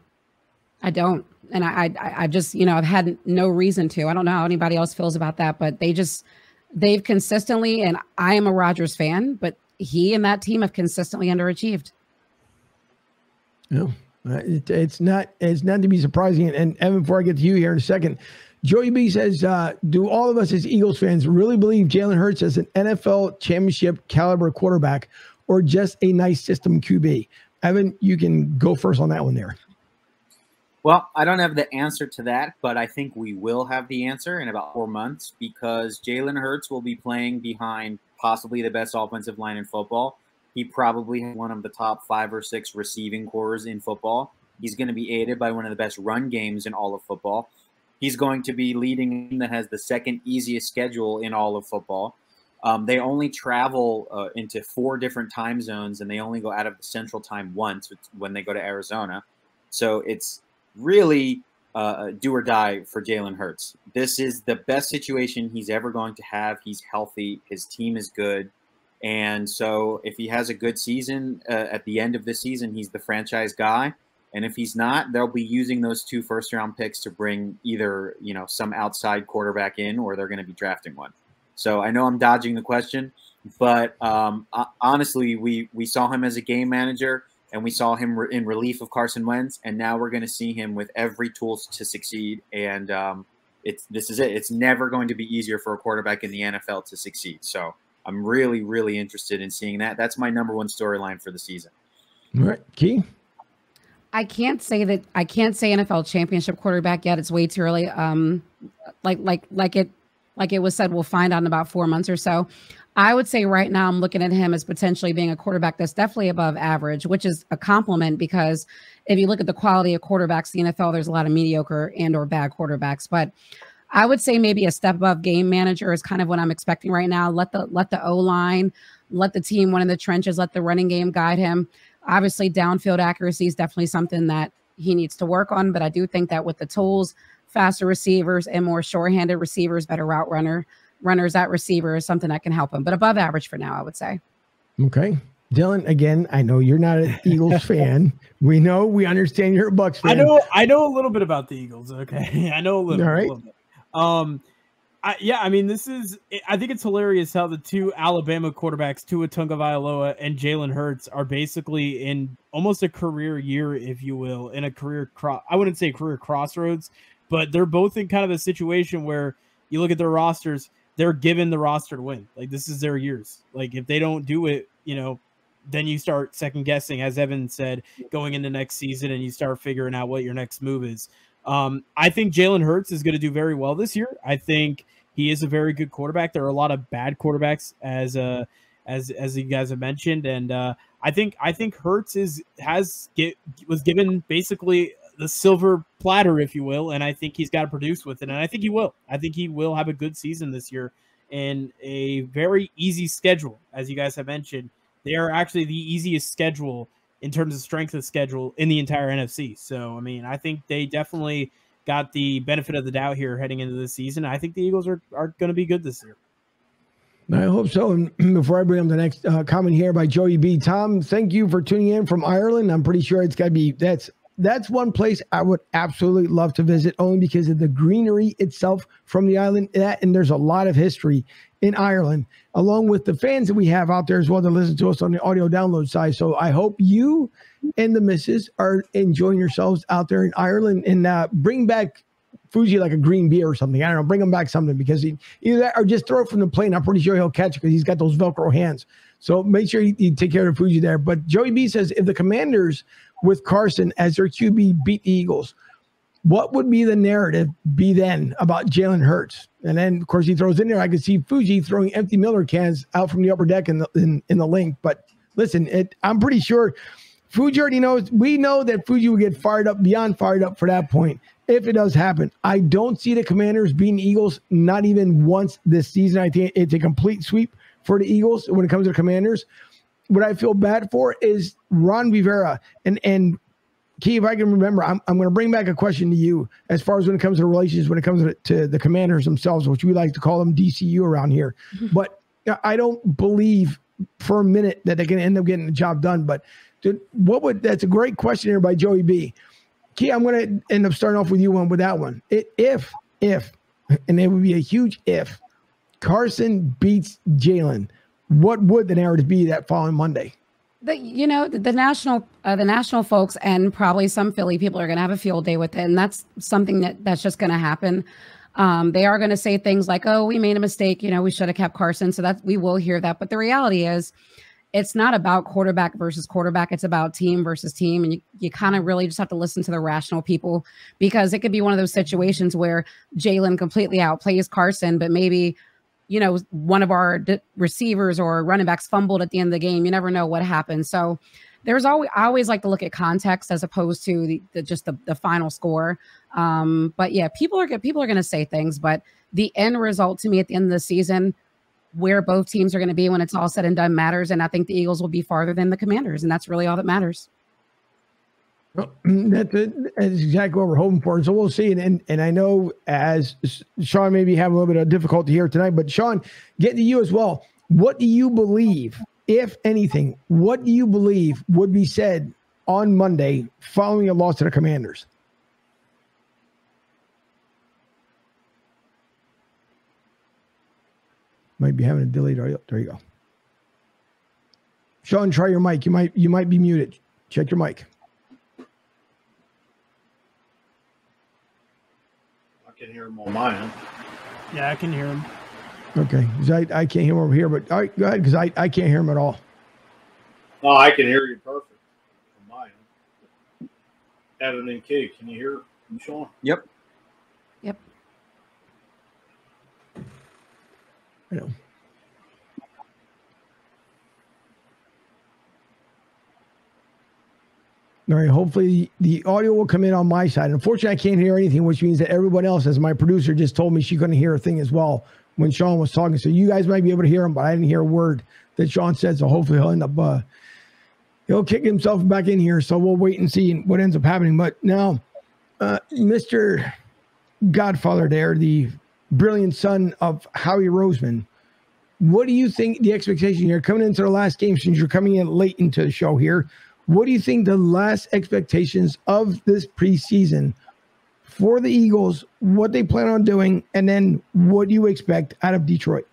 I don't. And I just, I've had no reason to. I don't know how anybody else feels about that, but they've consistently, and I am a Rodgers fan, but he and that team have consistently underachieved. No, it's not to be surprising. And Evan, before I get to you here in a second, Joey B says, do all of us as Eagles fans really believe Jalen Hurts as an NFL championship caliber quarterback, or just a nice system QB? Evan, you can go first on that one there. Well, I don't have the answer to that, but I think we will have the answer in about 4 months, because Jalen Hurts will be playing behind possibly the best offensive line in football. He probably has one of the top 5 or 6 receiving corps in football. He's going to be aided by one of the best run games in all of football. He's going to be leading a team that has the second easiest schedule in all of football. They only travel into 4 different time zones, and they only go out of the Central Time once when they go to Arizona. So it's really do or die for Jalen Hurts. This is the best situation he's ever going to have. He's healthy. His team is good. And so if he has a good season at the end of this season, he's the franchise guy. And if he's not, they'll be using those 2 first-round picks to bring either, some outside quarterback in, or they're going to be drafting one. So I know I'm dodging the question, but honestly, we saw him as a game manager, and we saw him in relief of Carson Wentz, and now we're going to see him with every tool to succeed. And this is it. It's never going to be easier for a quarterback in the NFL to succeed. So I'm really, really interested in seeing that. That's my number 1 storyline for the season. All right, Key? I can't say NFL championship quarterback yet. It's way too early. Like it was said, we'll find out in about 4 months or so. I would say right now I'm looking at him as potentially being a quarterback that's definitely above average, which is a compliment because if you look at the quality of quarterbacks in the NFL, there's a lot of mediocre and or bad quarterbacks. But I would say maybe a step above game manager is kind of what I'm expecting right now. Let the O-line, let the team win in the trenches, let the running game guide him. Obviously, downfield accuracy is definitely something that he needs to work on. But I do think that with the tools, faster receivers and more short-handed receivers, better route runners at receiver is something that can help him. But above average for now, I would say. Okay. Dylan, again, I know you're not an Eagles fan. We understand you're a Bucs fan. I know a little bit about the Eagles. Okay. I know a little, All right. a little bit. I mean, I think it's hilarious how the two Alabama quarterbacks, Tua Tagovailoa and Jalen Hurts, are basically in almost a career year, if you will, in a career I wouldn't say career crossroads, but they're both in kind of a situation where you look at their rosters, they're given the roster to win. Like, this is their years. Like, if they don't do it, then you start second guessing, as Evan said, going into next season, and you start figuring out what your next move is. I think Jalen Hurts is going to do very well this year. I think he is a very good quarterback. There are a lot of bad quarterbacks, as you guys have mentioned, and I think Hurts was given basically the silver platter, if you will, and I think he's got to produce with it, and I think he will. I think he will have a good season this year and a very easy schedule, as you guys have mentioned. They are actually the easiest schedule in terms of strength of schedule in the entire NFC. So, I mean, I think they definitely got the benefit of the doubt here heading into the season. I think the Eagles are going to be good this year. I hope so. And before I bring up the next comment here by Joey B. Tom, thank you for tuning in from Ireland. I'm pretty sure it's got to be, that's one place I would absolutely love to visit, only because of the greenery itself from the island. And there's a lot of history in Ireland, along with the fans that we have out there as well that listen to us on the audio download side. So I hope you and the missus are enjoying yourselves out there in Ireland, and bring back Fuji like a green beer or something. I don't know, bring him back something, because either that or just throw it from the plane. I'm pretty sure he'll catch it because he's got those Velcro hands. So make sure you take care of Fuji there. But Joey B says, if the Commanders with Carson as their QB beat the Eagles, what would be the narrative be then about Jalen Hurts? And then, of course, he throws in there, I could see Fuji throwing empty Miller cans out from the upper deck in the link. But listen, I'm pretty sure Fuji already knows. We know that Fuji will get fired up, beyond fired up for that point, if it does happen. I don't see the Commanders beating the Eagles, not even once this season. I think it's a complete sweep for the Eagles when it comes to the Commanders. What I feel bad for is Ron Rivera. And Kei, if I can remember, I'm going to bring back a question to you as far as when it comes to relations, when it comes to the Commanders themselves, which we like to call them DCU around here. Mm-hmm. But I don't believe for a minute that they're going to end up getting the job done. But that's a great question here by Joey B. Kei, I'm going to end up starting off with you with that one. If, and it would be a huge if, Carson beats Jalen, what would the narrative be that following Monday? The national folks and probably some Philly people are going to have a field day with it, and that's something that's just going to happen. They are going to say things like, "Oh, we made a mistake. We should have kept Carson." So that we will hear that. But the reality is, it's not about quarterback versus quarterback. It's about team versus team, and you kind of really just have to listen to the rational people, because it could be one of those situations where Jalen completely outplays Carson, but maybe one of our receivers or running backs fumbled at the end of the game. You never know what happens. So I always like to look at context as opposed to the final score. But yeah, people are going to say things, but the end result to me at the end of the season, where both teams are going to be when it's all said and done, matters. And I think the Eagles will be farther than the Commanders, and that's really all that matters. Well, that's exactly what we're hoping for. So we'll see. And I know, as Sean maybe have a little bit of difficulty here tonight, but Sean, getting to you as well. What do you believe, if anything, what do you believe would be said on Monday following a loss to the Commanders? Might be having a delay. There you go. Sean, try your mic. You might be muted. Check your mic. I can hear him on my end. Yeah, I can hear him. Okay. I can't hear him over here, but all right, go ahead, because I can't hear him at all. No, I can hear you perfect on my end. Evan and Kei, can you hear me, Sean? Yep. I know. All right. Hopefully the audio will come in on my side. Unfortunately, I can't hear anything, which means that everyone else, as my producer just told me, she couldn't hear a thing as well when Sean was talking. So you guys might be able to hear him, but I didn't hear a word that Sean said. So hopefully he'll end up, he'll kick himself back in here. So we'll wait and see what ends up happening. But now, Mr. Godfather there, the brilliant son of Howie Roseman, what do you think the expectation here coming into the last game, since you're coming in late into the show here? What do you think the last expectations of this preseason for the Eagles, what they plan on doing, and then what do you expect out of Detroit?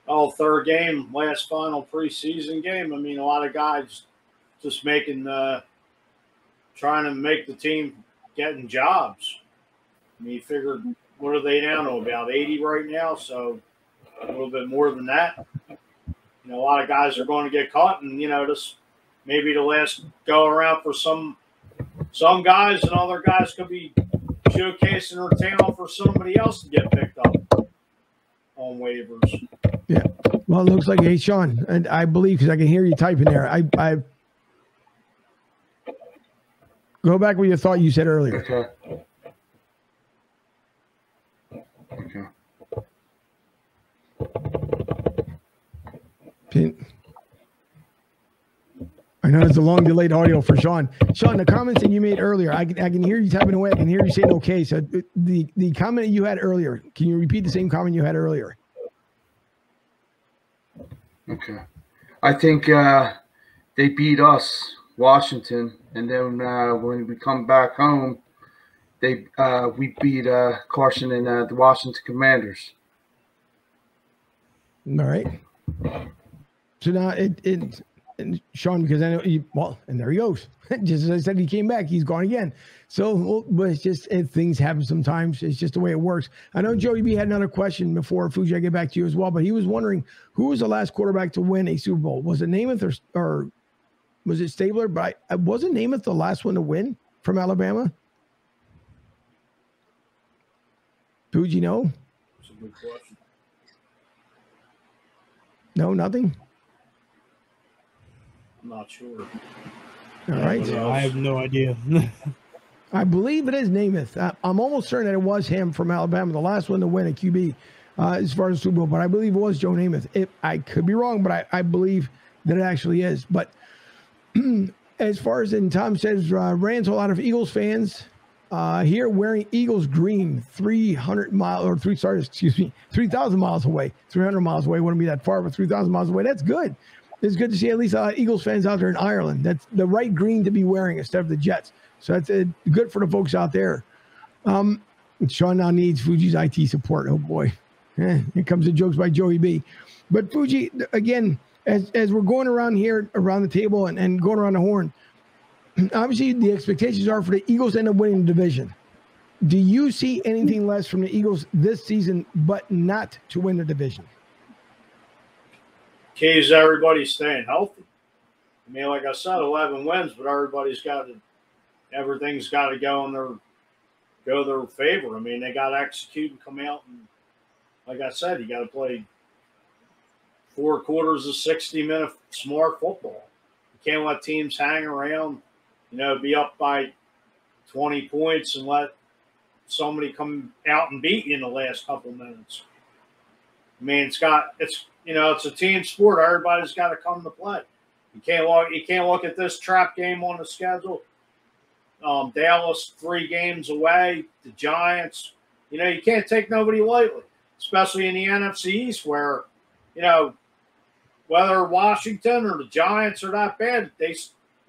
Oh, third game, last final preseason game. I mean, a lot of guys just trying to make the team getting jobs. I mean, you figured, what are they down to, about 80 right now? So a little bit more than that. You know, a lot of guys are going to get caught, and, you know, this maybe the last go around for some guys, and other guys could be showcasing their talent for somebody else to get picked up on waivers. Yeah. Well, it looks like, hey, Sean, and I believe, because I can hear you typing there. I go back with your thought you said earlier. Okay. I know it's a long delayed audio for Sean. Sean, the comments that you made earlier, I can hear you typing away. I can hear you saying okay. So the comment you had earlier, can you repeat the same comment you had earlier? Okay. I think they beat us, Washington, and then when we come back home, we beat Carson and the Washington Commanders. All right. So now and Sean, because I know and there he goes. Just as I said, he came back. He's gone again. So, but it's just things happen sometimes. It's just the way it works. I know Joey B had another question before Fuji. I get back to you as well, but he was wondering who was the last quarterback to win a Super Bowl. Was it Namath or was it Stabler? But wasn't Namath the last one to win from Alabama? Fuji, no. That's a good question. No, nothing. I'm not sure. All right. I have no idea. I believe it is Namath. I'm almost certain that it was him from Alabama, the last one to win a QB as far as Super Bowl. But I believe it was Joe Namath. I could be wrong, but I believe that it actually is. But as far as, and Tom says, Rand's a lot of Eagles fans here wearing Eagles green 300 miles, or 3,000 miles away. 300 miles away wouldn't be that far, but 3,000 miles away. That's good. It's good to see at least Eagles fans out there in Ireland. That's the right green to be wearing instead of the Jets. So that's good for the folks out there. Sean now needs Fuji's IT support. Oh, boy. Here comes the jokes by Joey B. But Fuji, again, as we're going around here, around the table and going around the horn, obviously the expectations are for the Eagles to end up winning the division. Do you see anything less from the Eagles this season but not to win the division? Key is everybody staying healthy. I mean, like I said, 11 wins, but everything's got to go their favor. I mean, they got to execute and come out, and like I said, you got to play 4 quarters of 60-minute smart football. You can't let teams hang around, be up by 20 points and let somebody come out and beat you in the last couple minutes. I mean, it's a team sport. Everybody's got to come to play. You can't look at this trap game on the schedule. Dallas 3 games away. The Giants. You can't take nobody lightly, especially in the NFC East, where whether Washington or the Giants are that bad,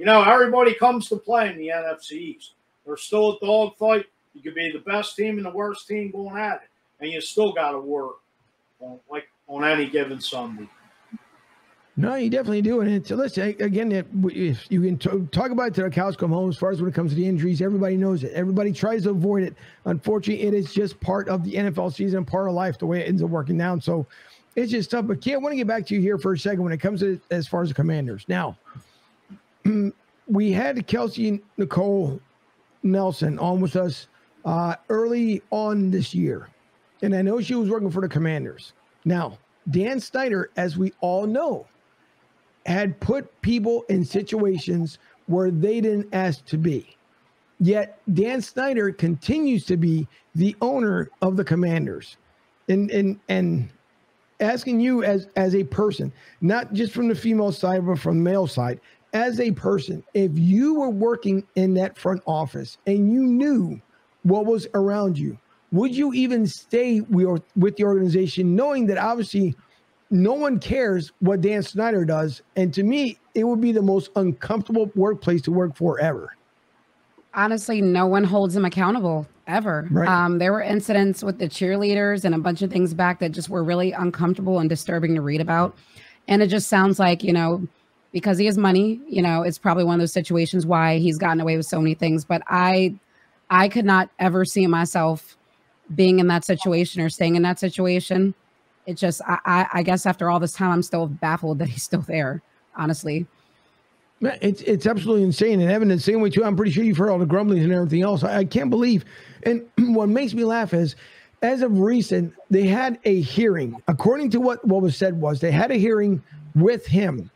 everybody comes to play in the NFC East. There's still a dogfight. You could be the best team and the worst team going at it, and you still got to work on any given Sunday. No, you definitely do. And so listen, again, if you can talk about it till the cows come home as far as when it comes to the injuries. Everybody knows it. Everybody tries to avoid it. Unfortunately, it is just part of the NFL season, part of life, the way it ends up working down. So it's just tough. But I want to get back to you here for a second when it comes to as far as the Commanders. Now, we had Kelsey Nicole Nelson on with us early on this year. And I know she was working for the Commanders. Now, Dan Snyder, as we all know, had put people in situations where they didn't ask to be. Yet Dan Snyder continues to be the owner of the Commanders. And asking you as a person, not just from the female side, but from the male side, as a person, if you were working in that front office and you knew what was around you, would you even stay with the organization knowing that obviously no one cares what Dan Snyder does? And to me, it would be the most uncomfortable workplace to work for ever. Honestly, no one holds him accountable ever. Right. There were incidents with the cheerleaders and a bunch of things back that just were really uncomfortable and disturbing to read about. And it just sounds like, because he has money, it's probably one of those situations why he's gotten away with so many things. But I could not ever see myself being in that situation or staying in that situation. It just, I guess after all this time, I'm still baffled that he's still there, honestly. It's absolutely insane. And Evan, the same way too, I'm pretty sure you've heard all the grumblings and everything else. I can't believe. And what makes me laugh is, as of recent, they had a hearing. According to what was said was they had a hearing with him,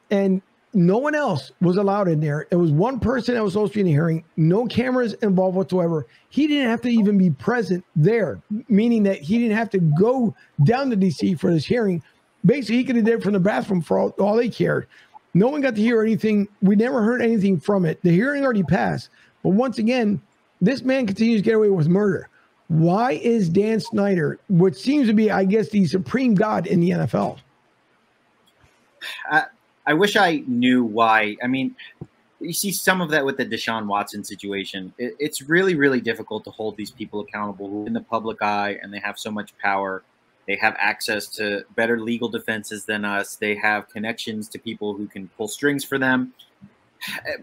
and no one else was allowed in there. It was one person that was supposed to be in the hearing, no cameras involved whatsoever. He didn't have to even be present there, meaning that he didn't have to go down to DC for this hearing. Basically, he could have did it from the bathroom for all they cared. No one got to hear anything. We never heard anything from it. The hearing already passed. But once again, this man continues to get away with murder. Why is Dan Snyder, which seems to be, I guess, the supreme god in the NFL? I wish I knew why. I mean, you see some of that with the Deshaun Watson situation. It's really, really difficult to hold these people accountable who are in the public eye and they have so much power. They have access to better legal defenses than us. They have connections to people who can pull strings for them.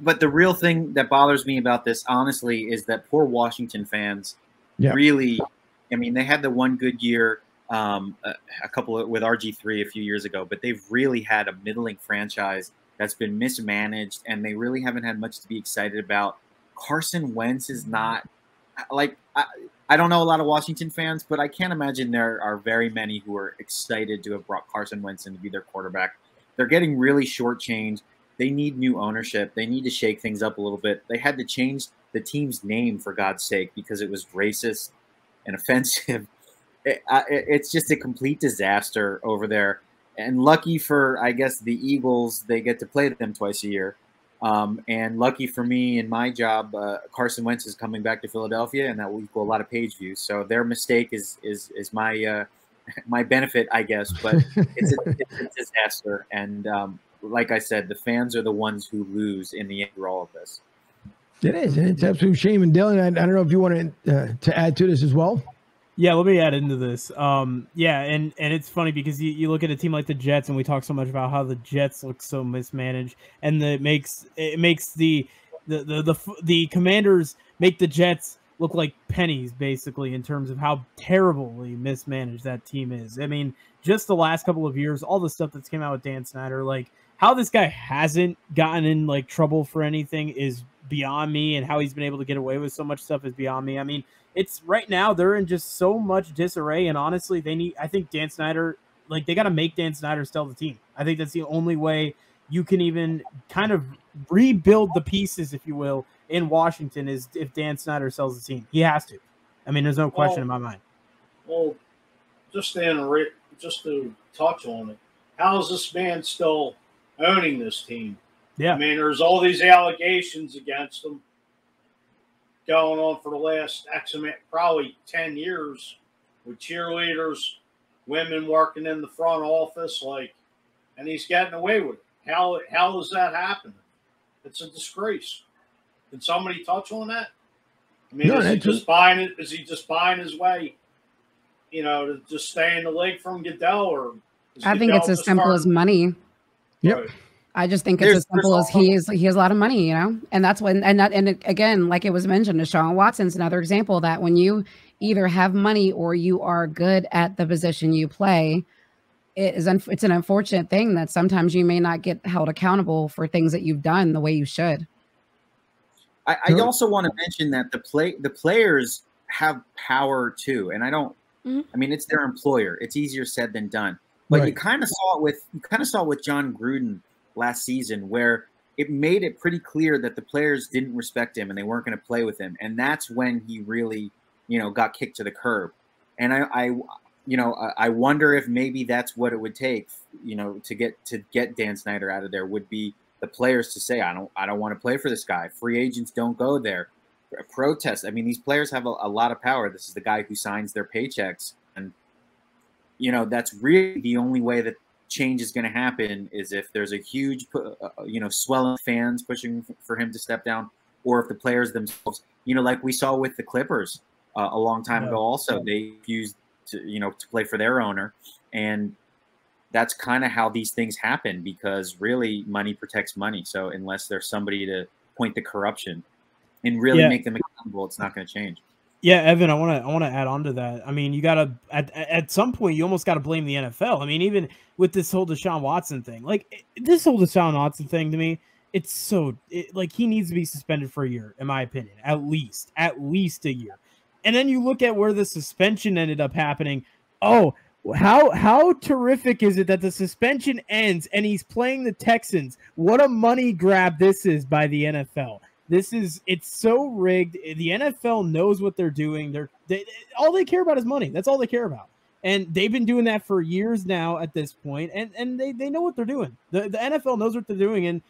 But the real thing that bothers me about this, honestly, is that poor Washington fans really, I mean, they had the one good year, a couple with RG3 a few years ago, but they've really had a middling franchise that's been mismanaged, and they really haven't had much to be excited about. Carson Wentz is not like I don't know a lot of Washington fans, but I can't imagine there are very many who are excited to have brought Carson Wentz in to be their quarterback. They're getting really shortchanged. They need new ownership. They need to shake things up a little bit. They had to change the team's name, for God's sake, because it was racist and offensive. It's just a complete disaster over there. And lucky for, I guess, the Eagles, they get to play them twice a year. And lucky for me in my job, Carson Wentz is coming back to Philadelphia, and that will equal a lot of page views. So their mistake is my my benefit, I guess. But it's a disaster. And like I said, the fans are the ones who lose in the end through all of this. It is, and it's an absolute shame. And Dylan, I don't know if you want to add to this as well. Yeah, let me add into this. Yeah, and it's funny because you look at a team like the Jets, and we talk so much about how the Jets look so mismanaged, and it makes the Commanders make the Jets look like pennies, basically, in terms of how terribly mismanaged that team is. I mean, just the last couple of years, all the stuff that's came out with Dan Snyder, like how this guy hasn't gotten in like trouble for anything is beyond me, and how he's been able to get away with so much stuff is beyond me. I mean, it's right now they're in just so much disarray, and honestly, I think Dan Snyder, like they got to make Dan Snyder sell the team. I think that's the only way you can even kind of rebuild the pieces, if you will, in Washington is if Dan Snyder sells the team. He has to. I mean, there's no question in my mind. Well, just to touch on it, how is this man still owning this team? Yeah. I mean, there's all these allegations against him going on for the last probably 10 years with cheerleaders, women working in the front office, and he's getting away with it. How does that happen? It's a disgrace. Can somebody touch on that? I mean, is he just buying it? Is he just buying his way, to just stay in the league from Goodell? Or I think it's as simple as money. Yep. Right. I just think it's as simple as he has a lot of money, and that's when, and again, like it was mentioned, Deshaun Watson's another example that when you either have money or you are good at the position you play, it's an unfortunate thing that sometimes you may not get held accountable for things that you've done the way you should. I also want to mention that the players have power too, and I mean, it's their employer. It's easier said than done. But right. You kind of saw it with John Gruden last season where it made it pretty clear that the players didn't respect him and they weren't going to play with him. And that's when he really, got kicked to the curb. And I wonder if maybe that's what it would take, to get Dan Snyder out of there, would be the players to say, I don't want to play for this guy. Free agents don't go there. Protest. I mean, these players have a lot of power. This is the guy who signs their paychecks. And, that's really the only way that change is going to happen is if there's a huge, swelling fans pushing for him to step down, or if the players themselves, like we saw with the Clippers a long time ago also, they refused to play for their owner. And that's kind of how these things happen, because really money protects money. So unless there's somebody to point the corruption and really make them accountable, it's not going to change. Yeah, Evan, I want to add on to that. I mean, you got to at some point you almost got to blame the NFL. I mean, even with this whole Deshaun Watson thing, like this whole Deshaun Watson thing to me, it's like he needs to be suspended for a year, in my opinion, at least a year. And then you look at where the suspension ended up happening. Oh, how terrific is it that the suspension ends and he's playing the Texans? What a money grab this is by the NFL. It's so rigged. The NFL knows what they're doing. All they care about is money. That's all they care about. And they've been doing that for years now at this point, and they know what they're doing. The NFL knows what they're doing, and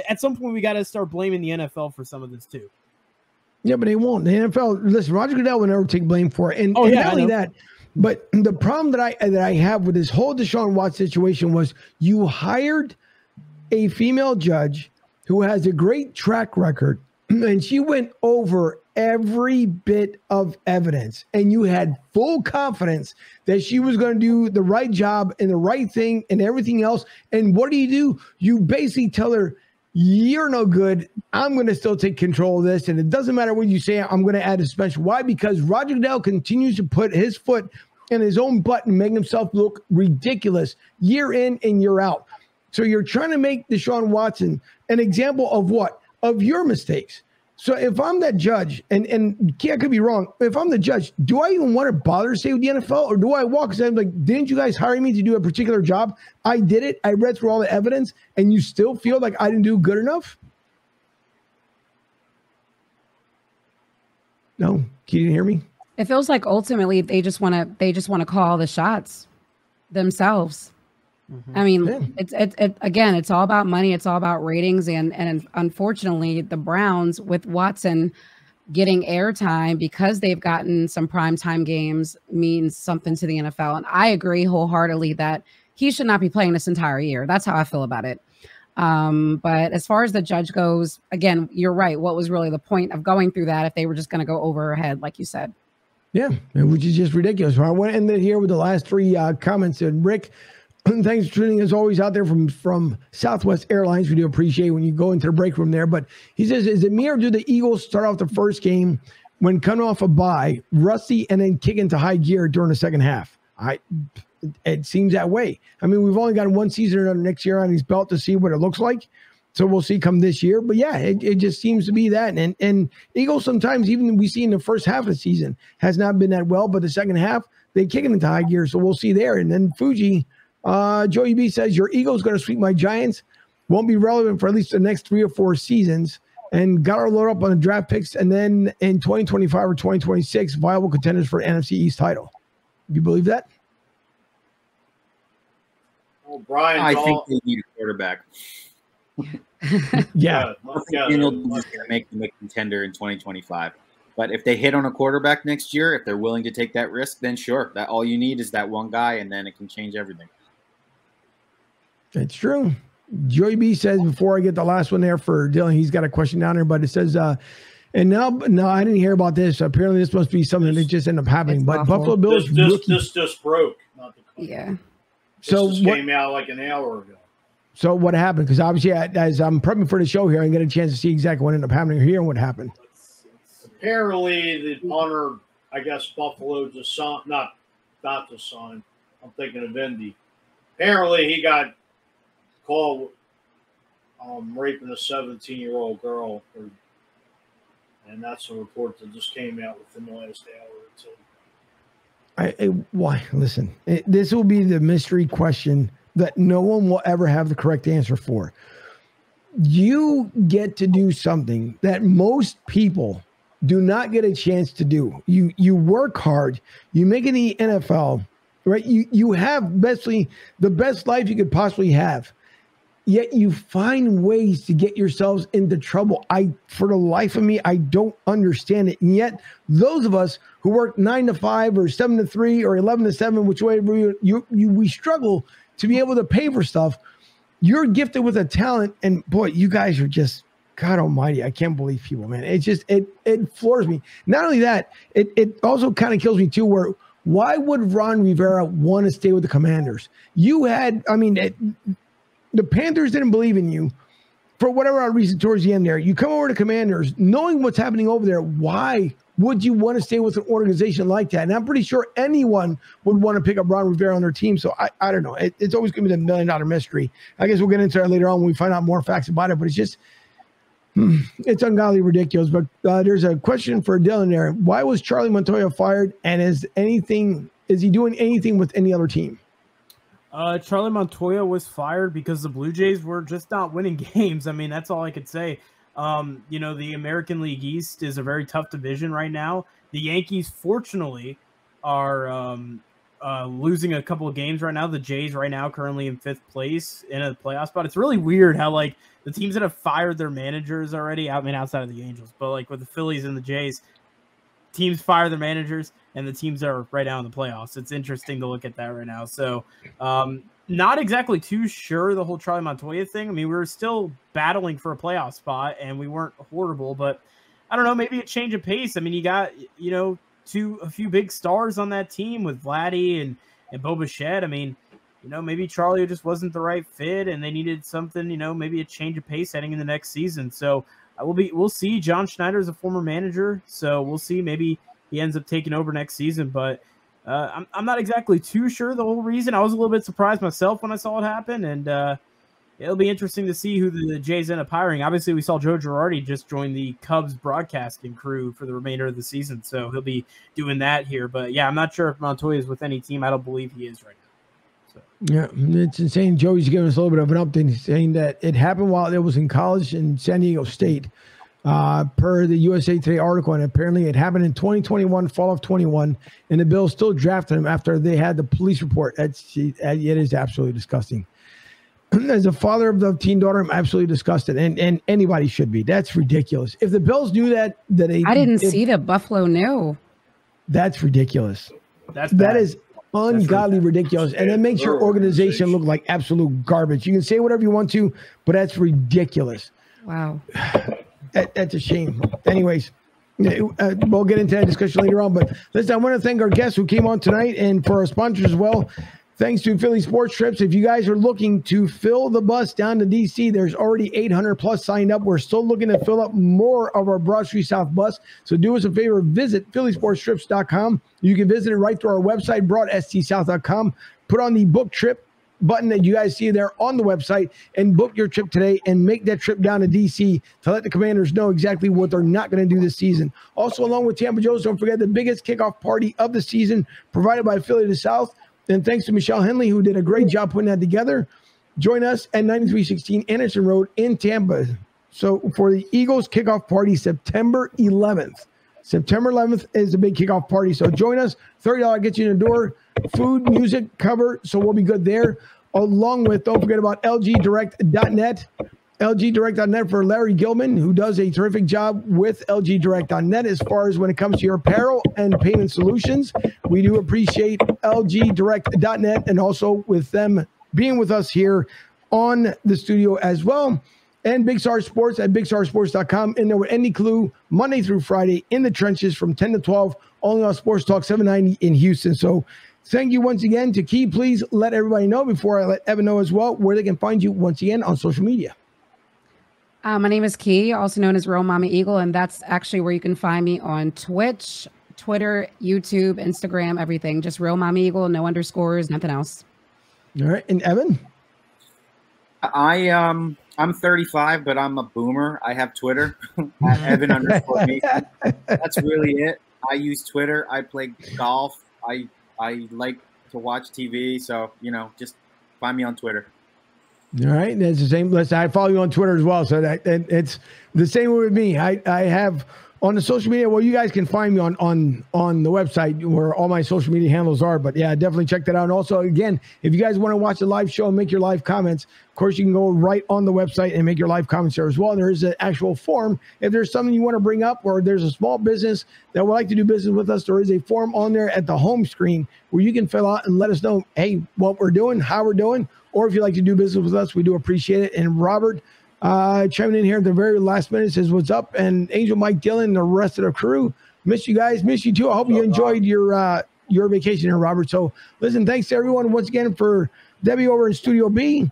at some point we got to start blaming the NFL for some of this too. Yeah, but they won't. The NFL, listen, Roger Goodell will never take blame for it. And not only that, but the problem that I have with this whole Deshaun Watson situation was you hired a female judge who has a great track record, and she went over every bit of evidence, and you had full confidence that she was going to do the right job and the right thing and everything else. And what do? You basically tell her, you're no good. I'm going to still take control of this. And it doesn't matter what you say. I'm going to add a special. Why? Because Roger Goodell continues to put his foot in his own butt and make himself look ridiculous year in and year out. So you're trying to make Deshaun Watson an example of what? Of your mistakes. So if I'm that judge, and I could be wrong, if I'm the judge, do I even want to bother to stay with the NFL? Or do I walk and say, like, didn't you guys hire me to do a particular job? I did it. I read through all the evidence, and you still feel like I didn't do good enough? No? You didn't hear me? It feels like ultimately they just want to call the shots themselves. Mm-hmm. I mean, it's all about money. It's all about ratings. And unfortunately, the Browns with Watson getting airtime because they've gotten some primetime games means something to the NFL. And I agree wholeheartedly that he should not be playing this entire year. That's how I feel about it. But as far as the judge goes, again, you're right. What was really the point of going through that if they were just going to go over her head, like you said? Yeah, which is just ridiculous. So I want to end it here with the last three comments. And Rick, thanks for tuning as always out there from Southwest Airlines. We do appreciate when you go into the break room there. But he says, is it me or do the Eagles start off the first game when coming off a bye, rusty, and then kick into high gear during the second half? It seems that way. I mean, we've only got one season next year on his belt to see what it looks like. So we'll see come this year. But yeah, it just seems to be that. And Eagles sometimes, even we see in the first half of the season, has not been that well. But the second half, they kick it into high gear. So we'll see there. And then Fuji, Joey B says, your Eagles going to sweep my Giants. Won't be relevant for at least the next 3 or 4 seasons. And got our load up on the draft picks. And then in 2025 or 2026, viable contenders for an NFC East title. Do you believe that? Well, Brian, I think they need a quarterback. Yeah. Daniel is going to make them a contender in 2025. But if they hit on a quarterback next year, if they're willing to take that risk, then sure. That all you need is that one guy, and then it can change everything. It's true. Joey B says, before I get the last one there for Dylan, he's got a question down there, but it says, and no, I didn't hear about this. Apparently, this must be something that just ended up happening. But awful. Buffalo Bills this just broke. Not the yeah. So this came out like an hour ago. So what happened? Because obviously, as I'm prepping for the show here, I get a chance to see exactly what ended up happening here and what happened. Apparently, the punter, I guess Buffalo just signed, not just signed. I'm thinking of Indy. Apparently, he got called raping a 17-year-old girl, and that's a report that just came out within the last hour or two. Why? Listen, this will be the mystery question that no one will ever have the correct answer for. you get to do something that most people do not get a chance to do. You work hard, you make it in the NFL, right? You have basically the best life you could possibly have. Yet you find ways to get yourselves into trouble. For the life of me, I don't understand it. And yet those of us who work 9 to 5 or 7 to 3 or 11 to 7, which way we struggle to be able to pay for stuff. You're gifted with a talent, and boy, you guys are just, God almighty, I can't believe people, man. It just, it floors me. Not only that, it also kind of kills me too, where why would Ron Rivera want to stay with the Commanders? The Panthers didn't believe in you for whatever reason towards the end there. You come over to Commanders, knowing what's happening over there, why would you want to stay with an organization like that? And I'm pretty sure anyone would want to pick up Ron Rivera on their team. So I don't know. It's always going to be the $1 million mystery. I guess we'll get into that later on when we find out more facts about it. But it's just, it's ungodly ridiculous. But there's a question for Dylan there. Why was Charlie Montoya fired? And is he doing anything with any other team? Charlie Montoya was fired because the Blue Jays were just not winning games. I mean, that's all I could say. The American League East is a very tough division right now. The Yankees, fortunately, are losing a couple of games right now. The Jays right now currently in 5th place in a playoff spot. It's really weird how, like, the teams that have fired their managers already, I mean, outside of the Angels, but, like, with the Phillies and the Jays, teams fire their managers, and the teams are right now in the playoffs. It's interesting to look at that right now. So, not exactly too sure the whole Charlie Montoya thing. I mean, we were still battling for a playoff spot, and we weren't horrible, but I don't know, maybe a change of pace. I mean, you got, a few big stars on that team with Vladdy and Bo Bichette. I mean, maybe Charlie just wasn't the right fit, and they needed something, maybe a change of pace heading in the next season. So we'll see. John Schneider is a former manager, so we'll see. Maybe he ends up taking over next season, but I'm not exactly too sure the whole reason. I was a little bit surprised myself when I saw it happen, and it'll be interesting to see who the Jays end up hiring. Obviously, we saw Joe Girardi just join the Cubs broadcasting crew for the remainder of the season, so he'll be doing that here. But, yeah, I'm not sure if Montoya is with any team. I don't believe he is right now. So. Yeah, it's insane. Joey's giving us a little bit of an update. He's saying that it happened while it was in college in San Diego State. Per the USA Today article, and apparently it happened in 2021, fall of 21, and the Bills still drafted him after they had the police report. It is absolutely disgusting. As a father of the teen daughter, I'm absolutely disgusted, and anybody should be. That's ridiculous. If the Bills knew that I didn't see that Buffalo knew. That's ridiculous. That is ungodly ridiculous, and it makes your organization look like absolute garbage. You can say whatever you want to, but that's ridiculous. Wow. That's a shame. Anyways, we'll get into that discussion later on. But listen, I want to thank our guests who came on tonight and for our sponsors as well. Thanks to Philly Sports Trips. If you guys are looking to fill the bus down to D.C., there's already 800 plus signed up. We're still looking to fill up more of our Broad Street South bus. So do us a favor, visit phillysportstrips.com. You can visit it right through our website, broadstSouth.com. Put on the book trip button that you guys see there on the website and book your trip today and make that trip down to DC to let the Commanders know exactly what they're not going to do this season. Also, along with Tampa Joe's, don't forget the biggest kickoff party of the season provided by Philly to South. And thanks to Michelle Henley, who did a great job putting that together. Join us at 9316 Anderson Road in Tampa. So for the Eagles kickoff party, September 11th. September 11th is the big kickoff party. So join us. $30 gets you in the door. Food, music, cover. So we'll be good there. Along with, don't forget about lgdirect.net. lgdirect.net for Larry Gilman, who does a terrific job with lgdirect.net as far as when it comes to your apparel and payment solutions. We do appreciate lgdirect.net and also with them being with us here on the studio as well. And Big Star Sports at bigstarsports.com. And there with Andy Clue, Monday through Friday in the trenches from 10 to 12, only on Sports Talk 790 in Houston. So thank you once again to Key. Please let everybody know before I let Evan know as well where they can find you once again on social media. My name is Key, also known as Real Mama Eagle, and that's actually where you can find me on Twitch, Twitter, YouTube, Instagram, everything. Just Real Mama Eagle, no underscores, nothing else. All right. And Evan? I'm 35, but I'm a boomer. I have Twitter at Evan_Macy. That's really it. I use Twitter. I play golf. I like to watch TV. So, just find me on Twitter. All right, that's the same. Listen, I follow you on Twitter as well, so that it's the same with me. I have on the social media. Well, you guys can find me on the website where all my social media handles are. But yeah, definitely check that out. And also, again, if you guys want to watch the live show and make your live comments, of course, you can go right on the website and make your live comments there as well. There is an actual form. If there's something you want to bring up, or there's a small business that would like to do business with us, there is a form on there at the home screen where you can fill out and let us know, hey, what we're doing, how we're doing. Or if you'd like to do business with us, we do appreciate it. And Robert chiming in here at the very last minute says, what's up? And Angel, Mike, Dylan, and the rest of the crew. Miss you guys. Miss you too. I hope you enjoyed your vacation here, Robert. So listen, thanks to everyone once again for Debbie over in Studio B.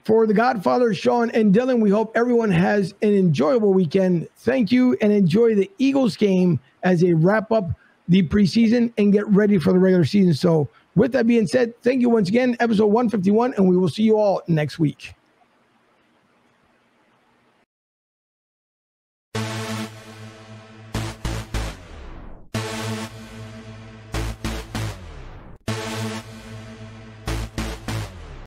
For the Godfather, Sean, and Dylan, we hope everyone has an enjoyable weekend. Thank you, and enjoy the Eagles game as they wrap up the preseason and get ready for the regular season. So with that being said, thank you once again, episode 151, and we will see you all next week.